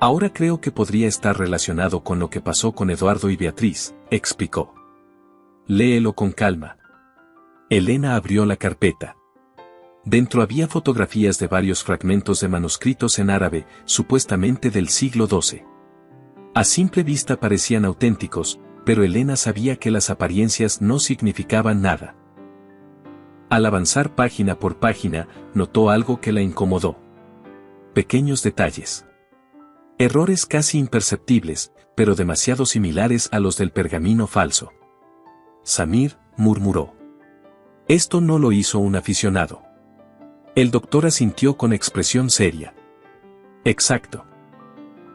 Speaker 1: Ahora creo que podría estar relacionado con lo que pasó con Eduardo y Beatriz», explicó. «Léelo con calma». Elena abrió la carpeta. Dentro había fotografías de varios fragmentos de manuscritos en árabe, supuestamente del siglo XII. A simple vista parecían auténticos, pero Elena sabía que las apariencias no significaban nada. Al avanzar página por página, notó algo que la incomodó. Pequeños detalles. Errores casi imperceptibles, pero demasiado similares a los del pergamino falso. Samir, murmuró. Esto no lo hizo un aficionado. El doctor asintió con expresión seria. Exacto.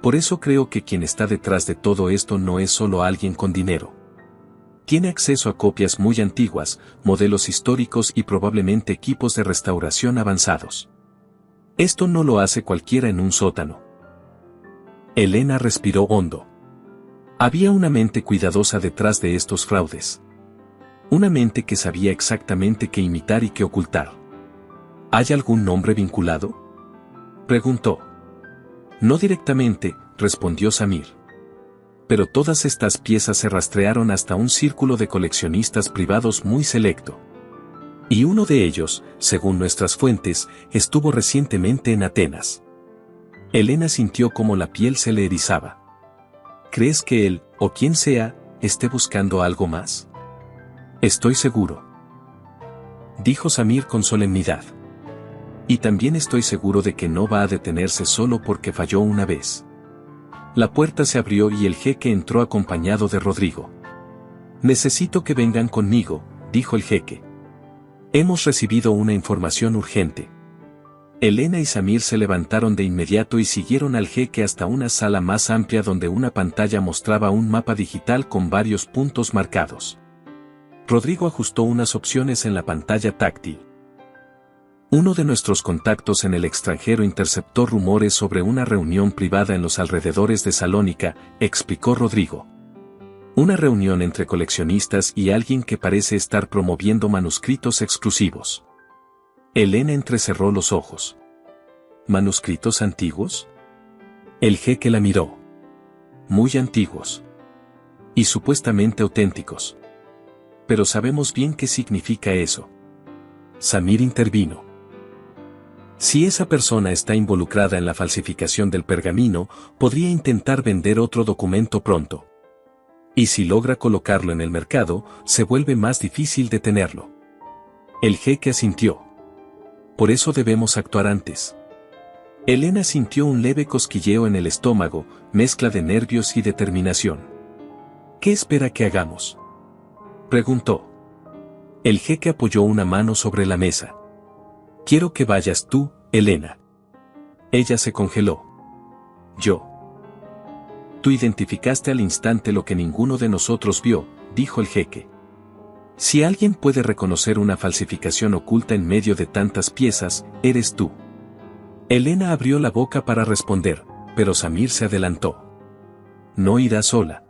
Speaker 1: Por eso creo que quien está detrás de todo esto no es solo alguien con dinero. Tiene acceso a copias muy antiguas, modelos históricos y probablemente equipos de restauración avanzados. Esto no lo hace cualquiera en un sótano. Elena respiró hondo. Había una mente cuidadosa detrás de estos fraudes. Una mente que sabía exactamente qué imitar y qué ocultar. ¿Hay algún nombre vinculado?, preguntó. No directamente, respondió Samir. Pero todas estas piezas se rastrearon hasta un círculo de coleccionistas privados muy selecto. Y uno de ellos, según nuestras fuentes, estuvo recientemente en Atenas. Elena sintió como la piel se le erizaba. ¿Crees que él, o quien sea, esté buscando algo más? Estoy seguro, dijo Samir con solemnidad. Y también estoy seguro de que no va a detenerse solo porque falló una vez. La puerta se abrió y el jeque entró acompañado de Rodrigo. Necesito que vengan conmigo, dijo el jeque. Hemos recibido una información urgente. Elena y Samir se levantaron de inmediato y siguieron al jeque hasta una sala más amplia donde una pantalla mostraba un mapa digital con varios puntos marcados. Rodrigo ajustó unas opciones en la pantalla táctil. Uno de nuestros contactos en el extranjero interceptó rumores sobre una reunión privada en los alrededores de Salónica, explicó Rodrigo. Una reunión entre coleccionistas y alguien que parece estar promoviendo manuscritos exclusivos. Elena entrecerró los ojos. ¿Manuscritos antiguos? El jeque la miró. Muy antiguos. Y supuestamente auténticos. Pero sabemos bien qué significa eso. Samir intervino. Si esa persona está involucrada en la falsificación del pergamino, podría intentar vender otro documento pronto. Y si logra colocarlo en el mercado, se vuelve más difícil detenerlo. El jeque asintió. Por eso debemos actuar antes. Elena sintió un leve cosquilleo en el estómago, mezcla de nervios y determinación. ¿Qué espera que hagamos?, preguntó. El jeque apoyó una mano sobre la mesa. Quiero que vayas tú, Elena. Ella se congeló. Yo. Tú identificaste al instante lo que ninguno de nosotros vio, dijo el jeque. Si alguien puede reconocer una falsificación oculta en medio de tantas piezas, eres tú. Elena abrió la boca para responder, pero Samir se adelantó. No irá sola.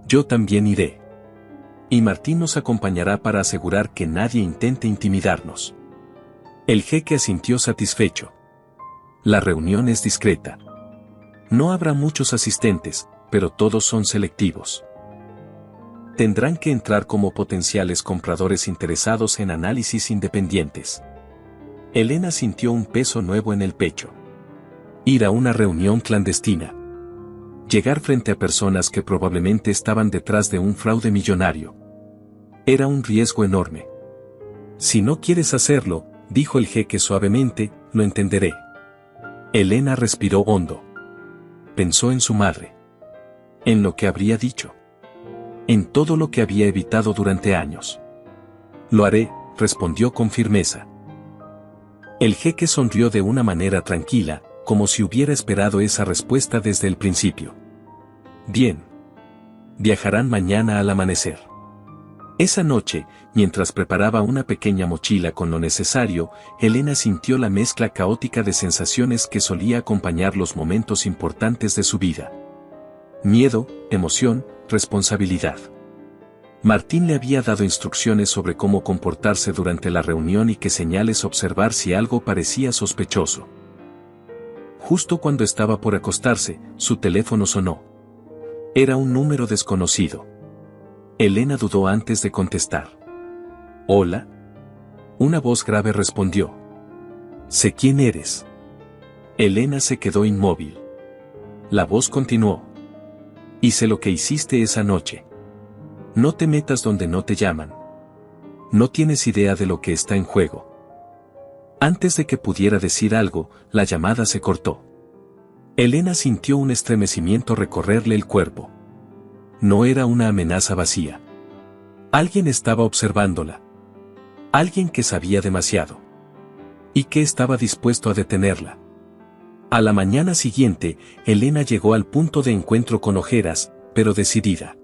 Speaker 1: Yo también iré. Y Martín nos acompañará para asegurar que nadie intente intimidarnos. El jeque asintió satisfecho. La reunión es discreta. No habrá muchos asistentes, pero todos son selectivos. Tendrán que entrar como potenciales compradores interesados en análisis independientes. Elena sintió un peso nuevo en el pecho. Ir a una reunión clandestina. Llegar frente a personas que probablemente estaban detrás de un fraude millonario. Era un riesgo enorme. Si no quieres hacerlo, dijo el jeque suavemente, lo entenderé. Elena respiró hondo. Pensó en su madre. En lo que habría dicho. En todo lo que había evitado durante años. Lo haré, respondió con firmeza. El jeque sonrió de una manera tranquila, como si hubiera esperado esa respuesta desde el principio. Bien. Viajarán mañana al amanecer. Esa noche, mientras preparaba una pequeña mochila con lo necesario, Elena sintió la mezcla caótica de sensaciones que solía acompañar los momentos importantes de su vida. Miedo, emoción, responsabilidad. Martín le había dado instrucciones sobre cómo comportarse durante la reunión y qué señales observar si algo parecía sospechoso. Justo cuando estaba por acostarse, su teléfono sonó. Era un número desconocido. Elena dudó antes de contestar. ¿Hola? Una voz grave respondió. Sé quién eres. Elena se quedó inmóvil. La voz continuó. Hice lo que hiciste esa noche. No te metas donde no te llaman. No tienes idea de lo que está en juego. Antes de que pudiera decir algo, la llamada se cortó. Elena sintió un estremecimiento recorrerle el cuerpo. No era una amenaza vacía. Alguien estaba observándola. Alguien que sabía demasiado. Y que estaba dispuesto a detenerla. A la mañana siguiente, Elena llegó al punto de encuentro con ojeras, pero decidida.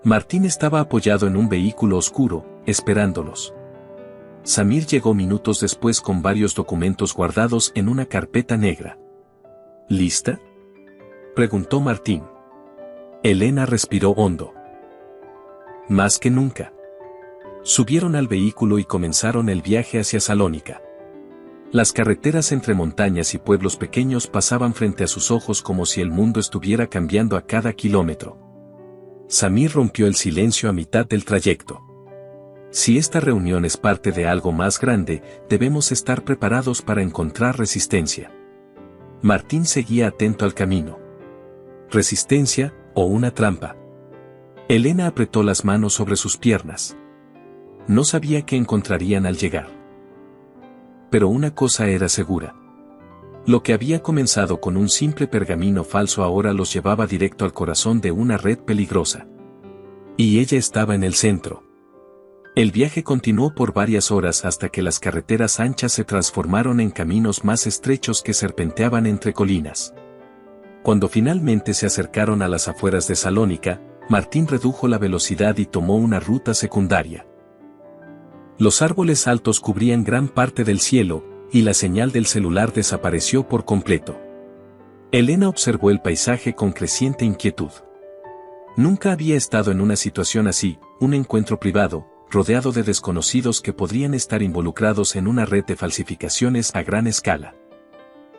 Speaker 1: Martín estaba apoyado en un vehículo oscuro, esperándolos. Samir llegó minutos después con varios documentos guardados en una carpeta negra. ¿Lista?, preguntó Martín. Elena respiró hondo. Más que nunca. Subieron al vehículo y comenzaron el viaje hacia Salónica. Las carreteras entre montañas y pueblos pequeños pasaban frente a sus ojos como si el mundo estuviera cambiando a cada kilómetro. Samir rompió el silencio a mitad del trayecto. Si esta reunión es parte de algo más grande, debemos estar preparados para encontrar resistencia. Martín seguía atento al camino. ¿Resistencia o una trampa? Elena apretó las manos sobre sus piernas. No sabía qué encontrarían al llegar. Pero una cosa era segura. Lo que había comenzado con un simple pergamino falso ahora los llevaba directo al corazón de una red peligrosa. Y ella estaba en el centro. El viaje continuó por varias horas hasta que las carreteras anchas se transformaron en caminos más estrechos que serpenteaban entre colinas. Cuando finalmente se acercaron a las afueras de Salónica, Martín redujo la velocidad y tomó una ruta secundaria. Los árboles altos cubrían gran parte del cielo, y la señal del celular desapareció por completo. Elena observó el paisaje con creciente inquietud. Nunca había estado en una situación así, un encuentro privado, rodeado de desconocidos que podrían estar involucrados en una red de falsificaciones a gran escala.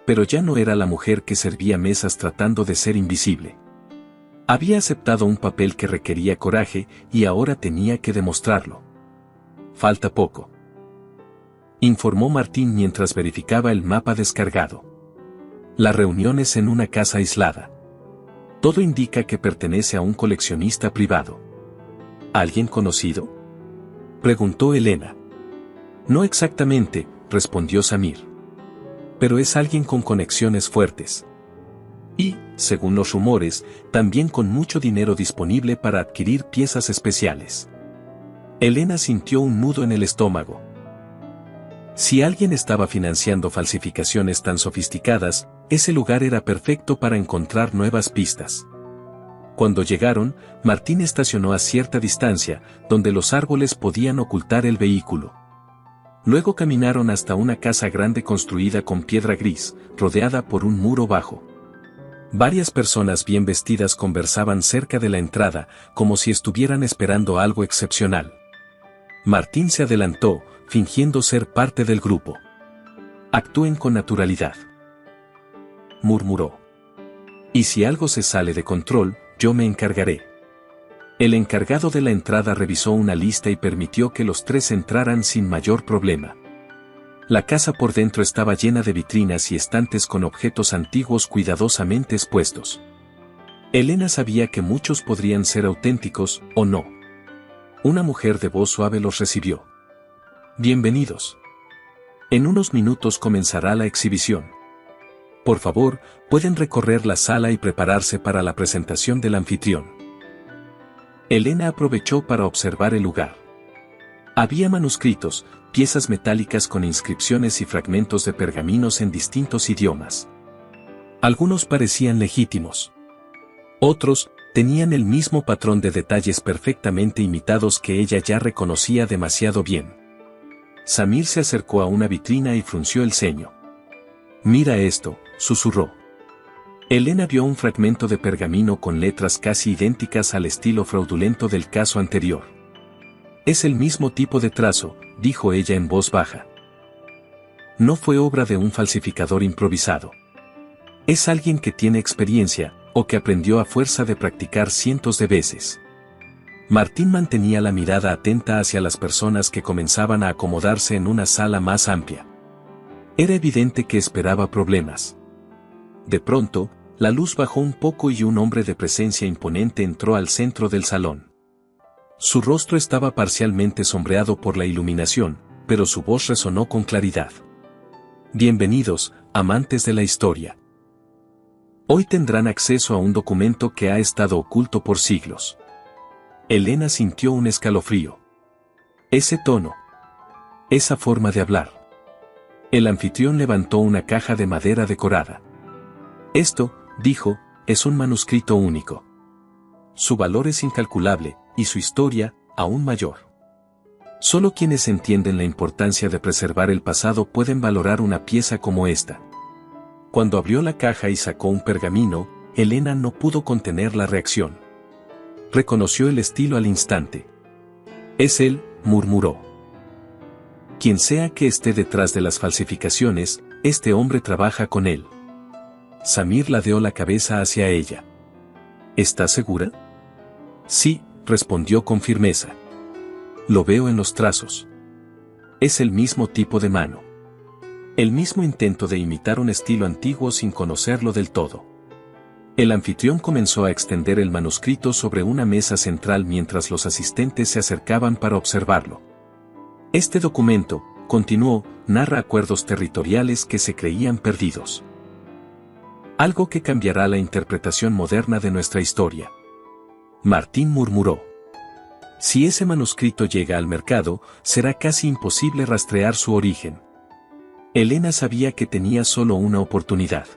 Speaker 1: Pero ya no era la mujer que servía mesas tratando de ser invisible. Había aceptado un papel que requería coraje y ahora tenía que demostrarlo. Falta poco, informó Martín mientras verificaba el mapa descargado. La reunión es en una casa aislada. Todo indica que pertenece a un coleccionista privado. ¿Alguien conocido?, preguntó Elena. No exactamente, respondió Samir. Pero es alguien con conexiones fuertes. Y, según los rumores, también con mucho dinero disponible para adquirir piezas especiales. Elena sintió un nudo en el estómago. Si alguien estaba financiando falsificaciones tan sofisticadas, ese lugar era perfecto para encontrar nuevas pistas. Cuando llegaron, Martín estacionó a cierta distancia, donde los árboles podían ocultar el vehículo. Luego caminaron hasta una casa grande construida con piedra gris, rodeada por un muro bajo. Varias personas bien vestidas conversaban cerca de la entrada, como si estuvieran esperando algo excepcional. Martín se adelantó, fingiendo ser parte del grupo. «Actúen con naturalidad», murmuró. «Y si algo se sale de control, yo me encargaré». El encargado de la entrada revisó una lista y permitió que los tres entraran sin mayor problema. La casa por dentro estaba llena de vitrinas y estantes con objetos antiguos cuidadosamente expuestos. Elena sabía que muchos podrían ser auténticos, o no. Una mujer de voz suave los recibió. «Bienvenidos. En unos minutos comenzará la exhibición. Por favor, pueden recorrer la sala y prepararse para la presentación del anfitrión». Elena aprovechó para observar el lugar. Había manuscritos, piezas metálicas con inscripciones y fragmentos de pergaminos en distintos idiomas. Algunos parecían legítimos. Otros tenían el mismo patrón de detalles perfectamente imitados que ella ya reconocía demasiado bien. Samir se acercó a una vitrina y frunció el ceño. «Mira esto», susurró. Elena vio un fragmento de pergamino con letras casi idénticas al estilo fraudulento del caso anterior. «Es el mismo tipo de trazo», dijo ella en voz baja. «No fue obra de un falsificador improvisado. Es alguien que tiene experiencia, o que aprendió a fuerza de practicar cientos de veces». Martín mantenía la mirada atenta hacia las personas que comenzaban a acomodarse en una sala más amplia. Era evidente que esperaba problemas. De pronto, la luz bajó un poco y un hombre de presencia imponente entró al centro del salón. Su rostro estaba parcialmente sombreado por la iluminación, pero su voz resonó con claridad. «Bienvenidos, amantes de la historia. Hoy tendrán acceso a un documento que ha estado oculto por siglos». Elena sintió un escalofrío. Ese tono. Esa forma de hablar. El anfitrión levantó una caja de madera decorada. «Esto», dijo, «es un manuscrito único. Su valor es incalculable, y su historia, aún mayor. Solo quienes entienden la importancia de preservar el pasado pueden valorar una pieza como esta». Cuando abrió la caja y sacó un pergamino, Elena no pudo contener la reacción. Reconoció el estilo al instante. «Es él», murmuró. «Quien sea que esté detrás de las falsificaciones, este hombre trabaja con él». Samir ladeó la cabeza hacia ella. «¿Estás segura?» «Sí», respondió con firmeza. «Lo veo en los trazos. Es el mismo tipo de mano. El mismo intento de imitar un estilo antiguo sin conocerlo del todo». El anfitrión comenzó a extender el manuscrito sobre una mesa central mientras los asistentes se acercaban para observarlo. «Este documento», continuó, «narra acuerdos territoriales que se creían perdidos. Algo que cambiará la interpretación moderna de nuestra historia». Martín murmuró. «Si ese manuscrito llega al mercado, será casi imposible rastrear su origen». Elena sabía que tenía solo una oportunidad.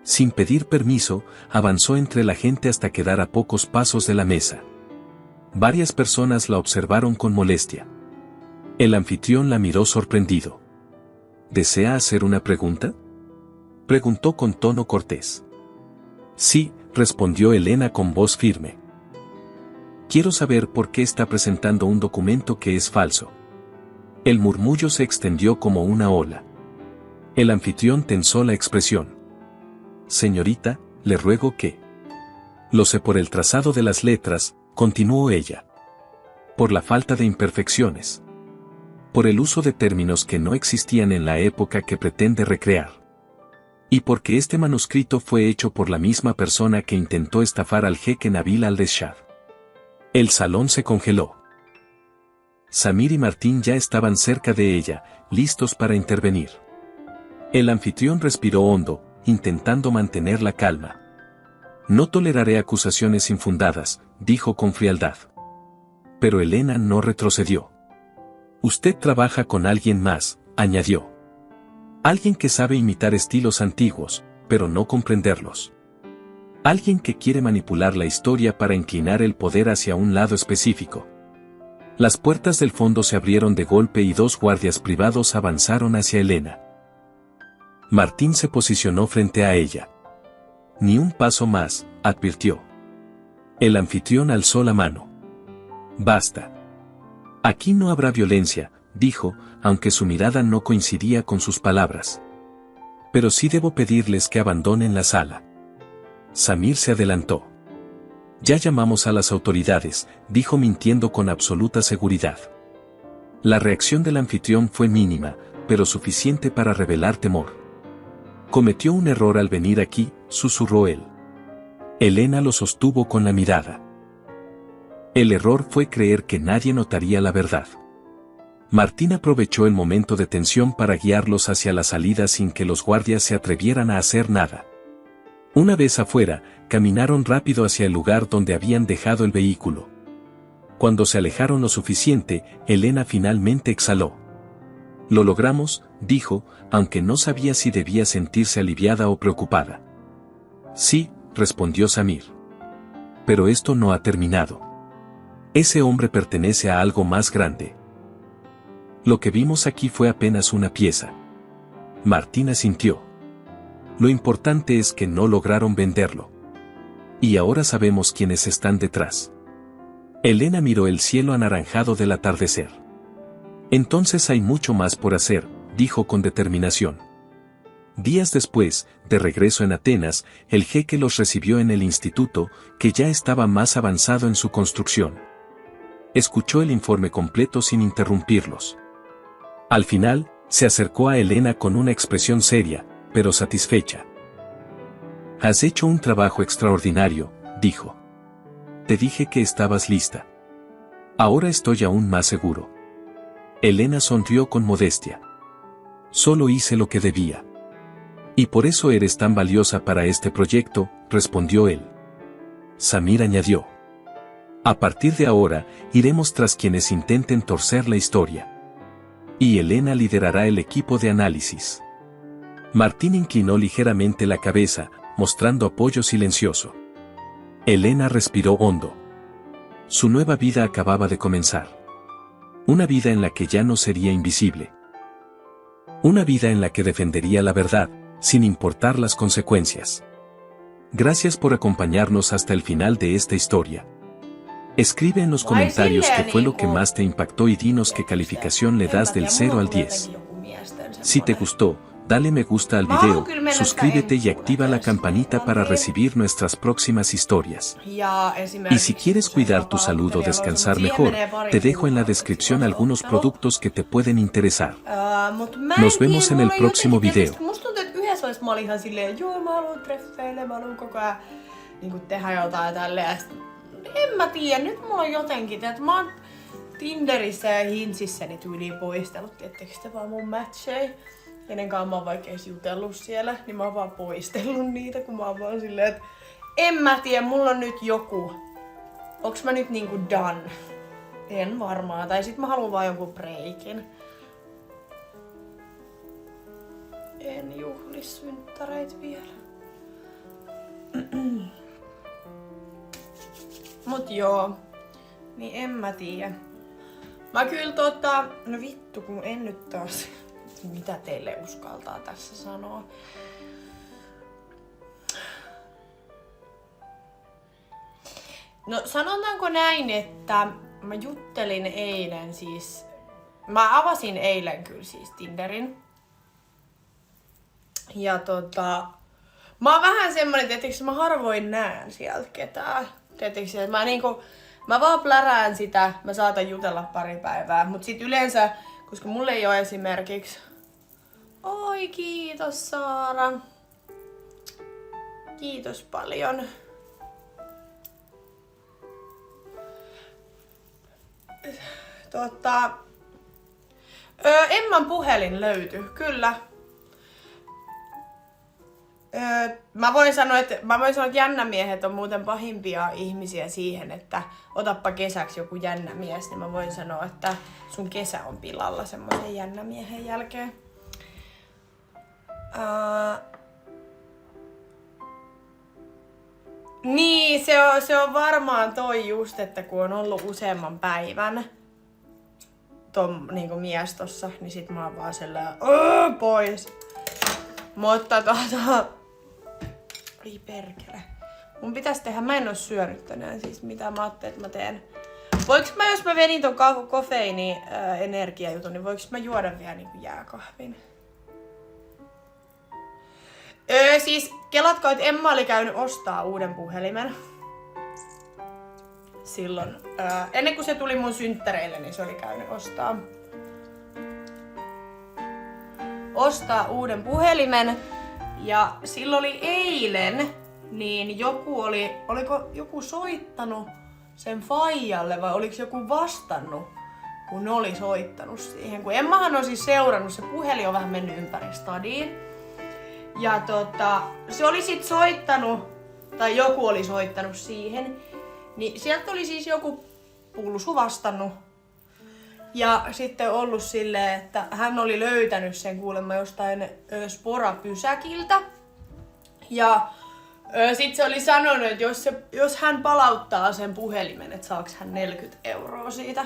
Speaker 1: Sin pedir permiso, avanzó entre la gente hasta quedar a pocos pasos de la mesa. Varias personas la observaron con molestia. El anfitrión la miró sorprendido. «¿Desea hacer una pregunta?», preguntó con tono cortés. «Sí», respondió Elena con voz firme. «Quiero saber por qué está presentando un documento que es falso». El murmullo se extendió como una ola. El anfitrión tensó la expresión. «Señorita, le ruego que...». «Lo sé por el trazado de las letras», continuó ella. «Por la falta de imperfecciones. Por el uso de términos que no existían en la época que pretende recrear. Y porque este manuscrito fue hecho por la misma persona que intentó estafar al jeque Nabil al-Reshad». El salón se congeló. Samir y Martín ya estaban cerca de ella, listos para intervenir. El anfitrión respiró hondo, intentando mantener la calma. «No toleraré acusaciones infundadas», dijo con frialdad. Pero Elena no retrocedió. «Usted trabaja con alguien más», añadió. «Alguien que sabe imitar estilos antiguos, pero no comprenderlos. Alguien que quiere manipular la historia para inclinar el poder hacia un lado específico. Las puertas del fondo se abrieron de golpe y 2 guardias privados avanzaron hacia Elena. Martín se posicionó frente a ella. Ni un paso más, advirtió. El anfitrión alzó la mano. Basta. Aquí no habrá violencia, dijo, aunque su mirada no coincidía con sus palabras. Pero sí debo pedirles que abandonen la sala. Samir se adelantó. Ya llamamos a las autoridades, dijo mintiendo con absoluta seguridad. La reacción del anfitrión fue mínima, pero suficiente para revelar temor. Cometió un error al venir aquí, susurró él. Elena lo sostuvo con la mirada. El error fue creer que nadie notaría la verdad. Martín aprovechó el momento de tensión para guiarlos hacia la salida sin que los guardias se atrevieran a hacer nada. Una vez afuera, caminaron rápido hacia el lugar donde habían dejado el vehículo. Cuando se alejaron lo suficiente, Elena finalmente exhaló. Lo logramos, dijo, aunque no sabía si debía sentirse aliviada o preocupada. Sí, respondió Samir. Pero esto no ha terminado. Ese hombre pertenece a algo más grande. Lo que vimos aquí fue apenas una pieza. Martín asintió. Lo importante es que no lograron venderlo. Y ahora sabemos quiénes están detrás. Elena miró el cielo anaranjado del atardecer. Entonces hay mucho más por hacer, dijo con determinación. Días después, de regreso en Atenas, el jeque los recibió en el instituto, que ya estaba más avanzado en su construcción. Escuchó el informe completo sin interrumpirlos. Al final, se acercó a Elena con una expresión seria, pero satisfecha. Has hecho un trabajo extraordinario, dijo. Te dije que estabas lista. Ahora estoy aún más seguro. Elena sonrió con modestia. Solo hice lo que debía. Y por eso eres tan valiosa para este proyecto, respondió él. Samir añadió. A partir de ahora, iremos tras quienes intenten torcer la historia. Y Elena liderará el equipo de análisis. Martín inclinó ligeramente la cabeza, mostrando apoyo silencioso. Elena respiró hondo. Su nueva vida acababa de comenzar. Una vida en la que ya no sería invisible. Una vida en la que defendería la verdad, sin importar las consecuencias. Gracias por acompañarnos hasta el final de esta historia. Escribe en los comentarios qué fue lo que más te impactó y dinos qué calificación le das del 0 al 10. Si te gustó, dale me gusta al video, suscríbete y activa la campanita para recibir nuestras próximas historias. Y si quieres cuidar tu salud o descansar mejor, te dejo en la descripción algunos productos que te pueden interesar. Nos vemos en el próximo video.
Speaker 2: Mä olin ihan silleen, joo mä haluan treffeille, mä haluan koko ajan niin tehdä jotain tälleen. En mä tiedä, nyt mulla on jotenkin, että mä oon Tinderissä ja Hinsissä niin tyyliin poistellut, tiettekö te vaan mun matcheja. Kenenkaan mä oon vaikka edes jutellut siellä, niin mä oon vaan poistellut niitä, kun mä oon vaan silleen, että en mä tiedä, mulla on nyt joku. Onks mä nyt niinku done? En varmaan, tai sit mä haluan vaan jonkun breikin. En juhli synttäreitä vielä. Mut joo, niin en mä tiedä. Mä kyllä no vittu kun en nyt taas, mitä teille uskaltaa tässä sanoa. No sanotaanko näin, että mä juttelin eilen siis, mä avasin eilen kyllä siis Tinderin. Ja mä oon vähän semmonen, tietysti mä harvoin näen sieltä ketään. Tietysti, että mä vaan plärään sitä, mä saatan jutella pari päivää. Mut sit yleensä, koska mulla ei oo esimerkiksi... Oi kiitos Saara. Kiitos paljon. Emman puhelin löytyi, kyllä. Mä voin sanoa, että jännämiehet on muuten pahimpia ihmisiä siihen, että otappa kesäksi joku jännämies, niin mä voin sanoa, että sun kesä on pilalla semmoisen jännämiehen jälkeen. Niin, se on varmaan toi just, että kun on ollut useamman päivän niinku mies tossa, niin sit mä oon vaan sellainen pois. Mutta ei perkele. Mun pitäis tehdä, mä en oo syönyt tänään siis mitä mä ajattelin, että mä teen. Voinko mä, jos mä venin ton kofeiini energiajutun, niin voinko mä juoda vielä niinku jääkahvin? Siis kelatko, että Emma oli käynyt ostaa uuden puhelimen. Silloin. Ennen kuin se tuli mun synttäreille, niin se oli käynyt ostaa uuden puhelimen. Ja silloin oli eilen, niin oliko joku soittanut sen faijalle vai oliko joku vastannut, kun ne oli soittanut siihen. Kun Emmahan on siis seurannut, se puhelin on vähän mennyt ympäri stadiin. Ja se oli sit soittanut, tai joku oli soittanut siihen, niin sieltä oli siis joku pulsu vastannut. Ja sitten ollut silleen, että hän oli löytänyt sen kuulemma jostain Spora-pysäkiltä. Ja sit se oli sanonut, että jos hän palauttaa sen puhelimen, että saaks hän 40 € siitä.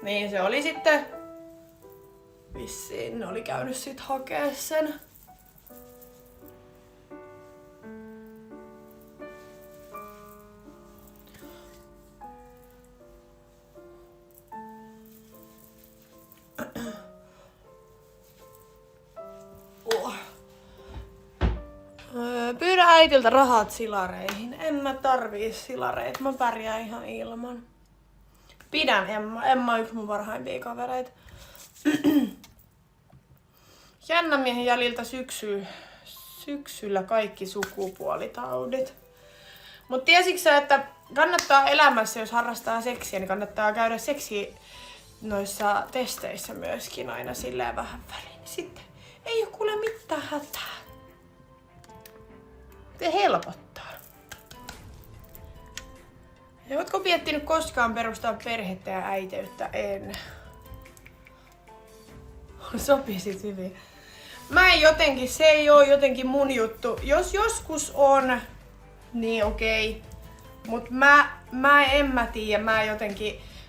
Speaker 2: Niin se oli sitten, vissiin ne oli käynyt sit hakee sen. Pyydä äitiltä rahat silareihin. En mä tarvii silareita, mä pärjään ihan ilman. Pidän Emma on yksi mun parhaimpia kavereita. Jännä miehen jäljiltä syksyllä kaikki sukupuolitaudit. Mut tiesitkö sä, että kannattaa elämässä, jos harrastaa seksiä, niin kannattaa käydä seksi noissa testeissä myöskin aina silleen vähän väliin. Sitten ei oo kuule mitään hätää. Se helpottaa. Ja ootko miettinyt koskaan perustaa perhettä ja äiteyttä? En. Sopisit hyvin. Se ei oo jotenkin mun juttu. Jos joskus on, niin okei. Mut en mä tiedä,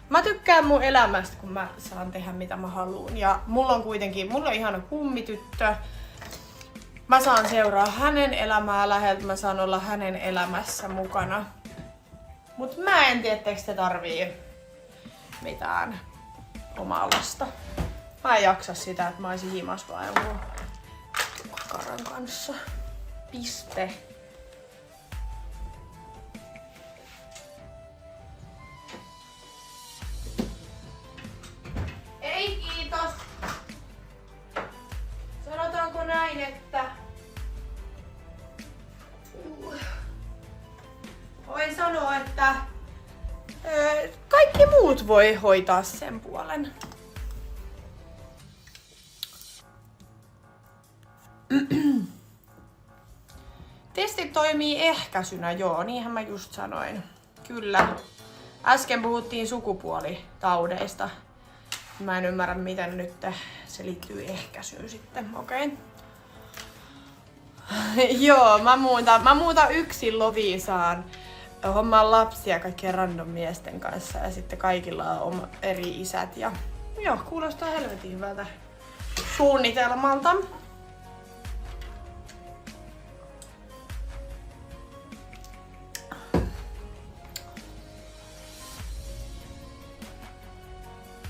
Speaker 2: mä tykkään mun elämästä, kun mä saan tehdä mitä mä haluun. Ja mulla on ihana kummityttö. Mä saan seuraa hänen elämää läheltä, mä saan olla hänen elämässä mukana. Mut mä en tiedä, etteikö se tarvii mitään omaa lasta. Mä en jaksa sitä, että mä oisin himas vaan jonkun kakaran kanssa. Piste. Ei kiitos. Sanotaanko näin, että voin sanoa, että kaikki muut voi hoitaa sen puolen. Testit toimii ehkäisynä, joo, niinhän mä just sanoin. Kyllä. Äsken puhuttiin sukupuolitaudeista. Mä en ymmärrä, miten nyt se liittyy ehkäisyyn sitten, okei. Joo, mä muutan yksin Loviisaan. Hommaan lapsia kaikkien random miesten kanssa ja sitten kaikilla on eri isät. Ja joo, kuulostaa helvetin hyvältä suunnitelmalta.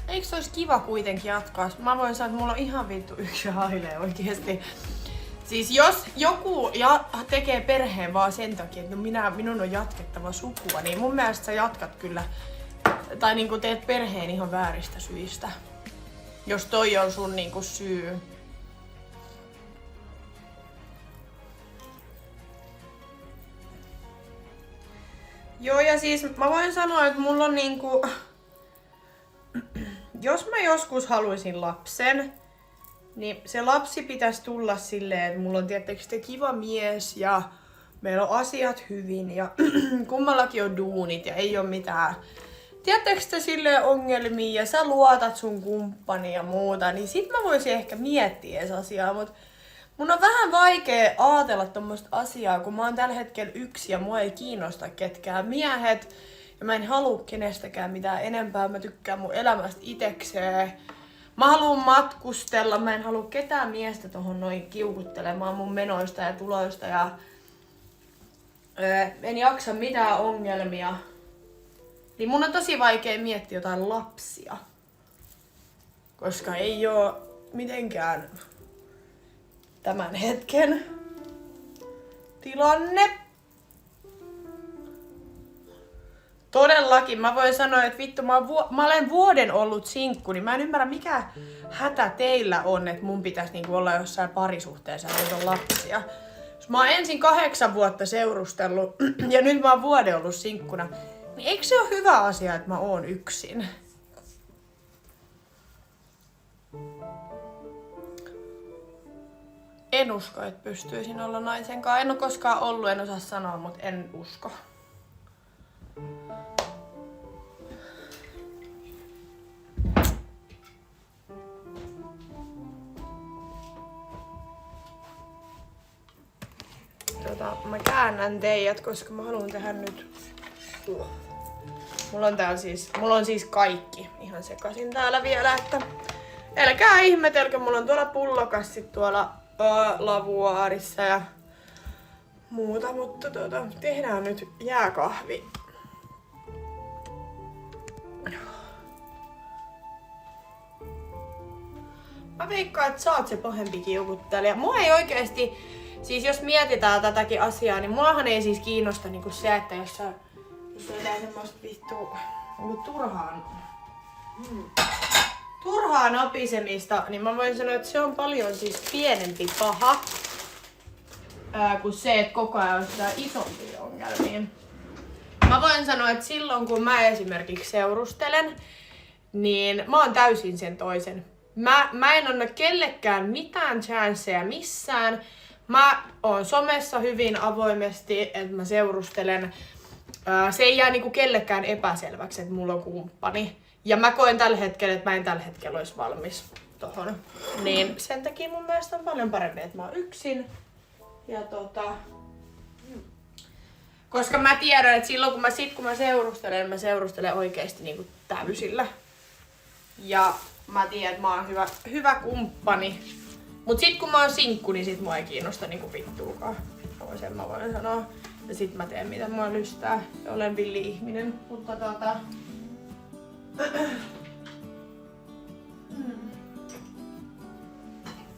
Speaker 2: Eikö se olisi kiva kuitenkin jatkaa? Mä voin sanoa, että mulla on ihan vittu yksi haile oikeesti. Siis jos joku tekee perheen vaan sen takia, että minun on jatkettava sukua, niin mun mielestä sä jatkat kyllä, tai niinku teet perheen ihan vääristä syistä. Jos toi on sun niinku syy. Joo, ja siis mä voin sanoa, että mulla on niinku... Jos mä joskus haluaisin lapsen, niin se lapsi pitäisi tulla silleen, että mulla on tietysti kiva mies ja meillä on asiat hyvin ja kummallakin on duunit ja ei ole mitään. Tiedättekö silleen ongelmia ja sä luotat sun kumppani ja muuta, niin sit mä voisin ehkä miettiä edes asiaa, Mun on vähän vaikea ajatella tommoista asiaa, kun mä oon tällä hetkellä yksin ja mua ei kiinnosta ketkään miehet. Ja mä en halua kenestäkään mitään enempää. Mä tykkään mun elämästä itekseen. Mä haluan matkustella. Mä en halua ketään miestä tohon noin kiukuttelemaan mun menoista ja tuloista. Ja en jaksa mitään ongelmia. Niin mun on tosi vaikea miettiä jotain lapsia. Koska ei oo mitenkään tämän hetken tilanne. Todellakin, mä voin sanoa, että vittu, mä olen vuoden ollut sinkku, niin mä en ymmärrä mikä hätä teillä on, että mun pitäisi niinku olla jossain parisuhteessa ja on lapsia. Jos mä oon ensin 8 vuotta seurustellut ja nyt mä oon vuoden ollut sinkkuna, niin eikö se ole hyvä asia, että mä oon yksin? En usko, että pystyisin olla naisen kanssa. En ole koskaan ollut, en osaa sanoa, mutta en usko. Mä käännän teidät, koska mä haluan tehdä nyt... Mulla on siis kaikki ihan sekaisin täällä vielä, että... Älkää ihmetelkö, mulla on tuolla pullokassit tuolla lavuaarissa ja muuta, mutta tehdään nyt jääkahvi. Mä veikkaan, että sä oot se pahempi kiukuttelija. Mua ei oikeesti, siis jos mietitään tätäkin asiaa, niin muahan ei siis kiinnosta niinku se, että jos jotain semmoista vittu niinku turhaa napisemista, niin mä voin sanoa, että se on paljon siis pienempi paha kuin se, että koko ajan on sitä isompia ongelmia. Mä voin sanoa, että silloin kun mä esimerkiksi seurustelen, niin mä oon täysin sen toisen. Mä en anna kellekään mitään chanceja missään. Mä oon somessa hyvin avoimesti, että mä seurustelen. Se ei jää niinku kellekään epäselväksi, että mulla on kumppani. Ja mä koen tällä hetkellä, että mä en tällä hetkellä olisi valmis tohon. Niin sen takia mun mielestä on paljon parempi, että mä oon yksin. Ja koska mä tiedän, että silloin kun mä seurustelen oikeesti niinku täysillä. Ja mä tiedän, että mä oon hyvä kumppani. Mut sit kun mä oon sinkku, niin sit mua ei kiinnosta niinku vittuukaan. Sen mä voin sanoa. Ja sit mä teen mitä mua lystää. Olen villi-ihminen. Mutta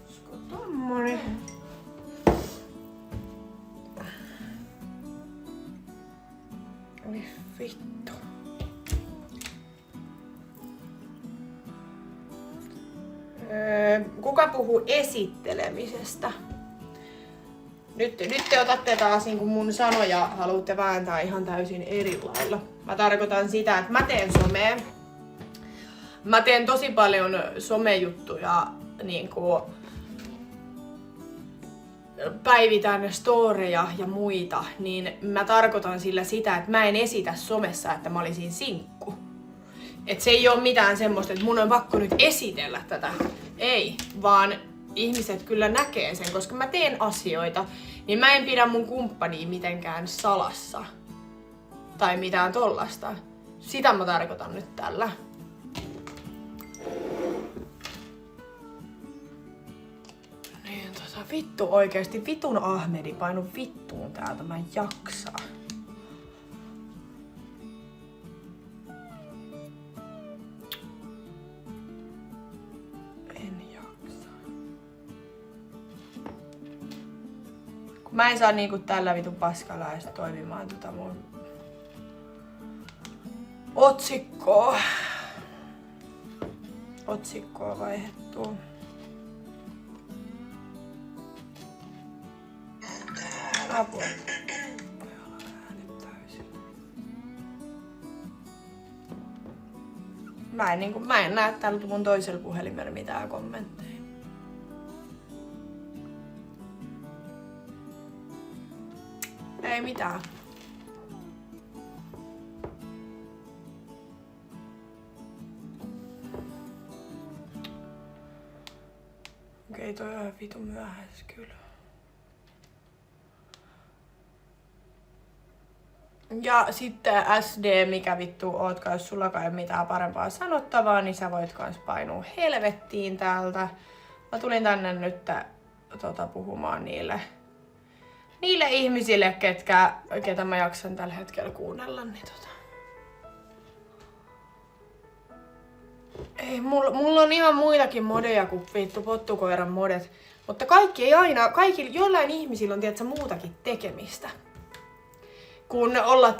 Speaker 2: olisiko tommonen? Oi vittu. Kuka puhuu esittelemisestä? Nyt te otatte taas niin kuin mun sanoja haluatte vääntää ihan täysin eri lailla. Mä tarkoitan sitä, että mä teen somea. Mä teen tosi paljon somejuttuja, niin kuin päivitän storeja ja muita, niin mä tarkoitan sillä sitä, että mä en esitä somessa, että mä olisin sinkku. Et se ei oo mitään semmoista, että mun on pakko nyt esitellä tätä. Ei, vaan ihmiset kyllä näkee sen, koska mä teen asioita, niin mä en pidä mun kumppania mitenkään salassa. Tai mitään tollasta. Sitä mä tarkoitan nyt tällä. Niin, vittu oikeesti, vitun Ahmedi painu vittuun täältä, mä en jaksa. Mä en saa niinku tällä vitun paskalla edes toimimaan mun otsikkoa vaihdettua. Apua. Mä en näe täällä mun toisella puhelimella mitään kommentteja. Ei mitään. Okei, Okei, toi on ihan vitu myöhäis kyllä. Ja sitten SD, mikä vittu ootkaan, jos sullakaan ei ole mitään parempaa sanottavaa, niin sä voit kans painua helvettiin täältä. Mä tulin tänne nyt puhumaan niille ihmisille, ketä mä jaksan tällä hetkellä kuunnella. Niin Ei, mulla on ihan muitakin modeja kuin vittu pottukoiran modet. Mutta kaikilla jollain ihmisillä on tiedätkö, muutakin tekemistä. Kun olla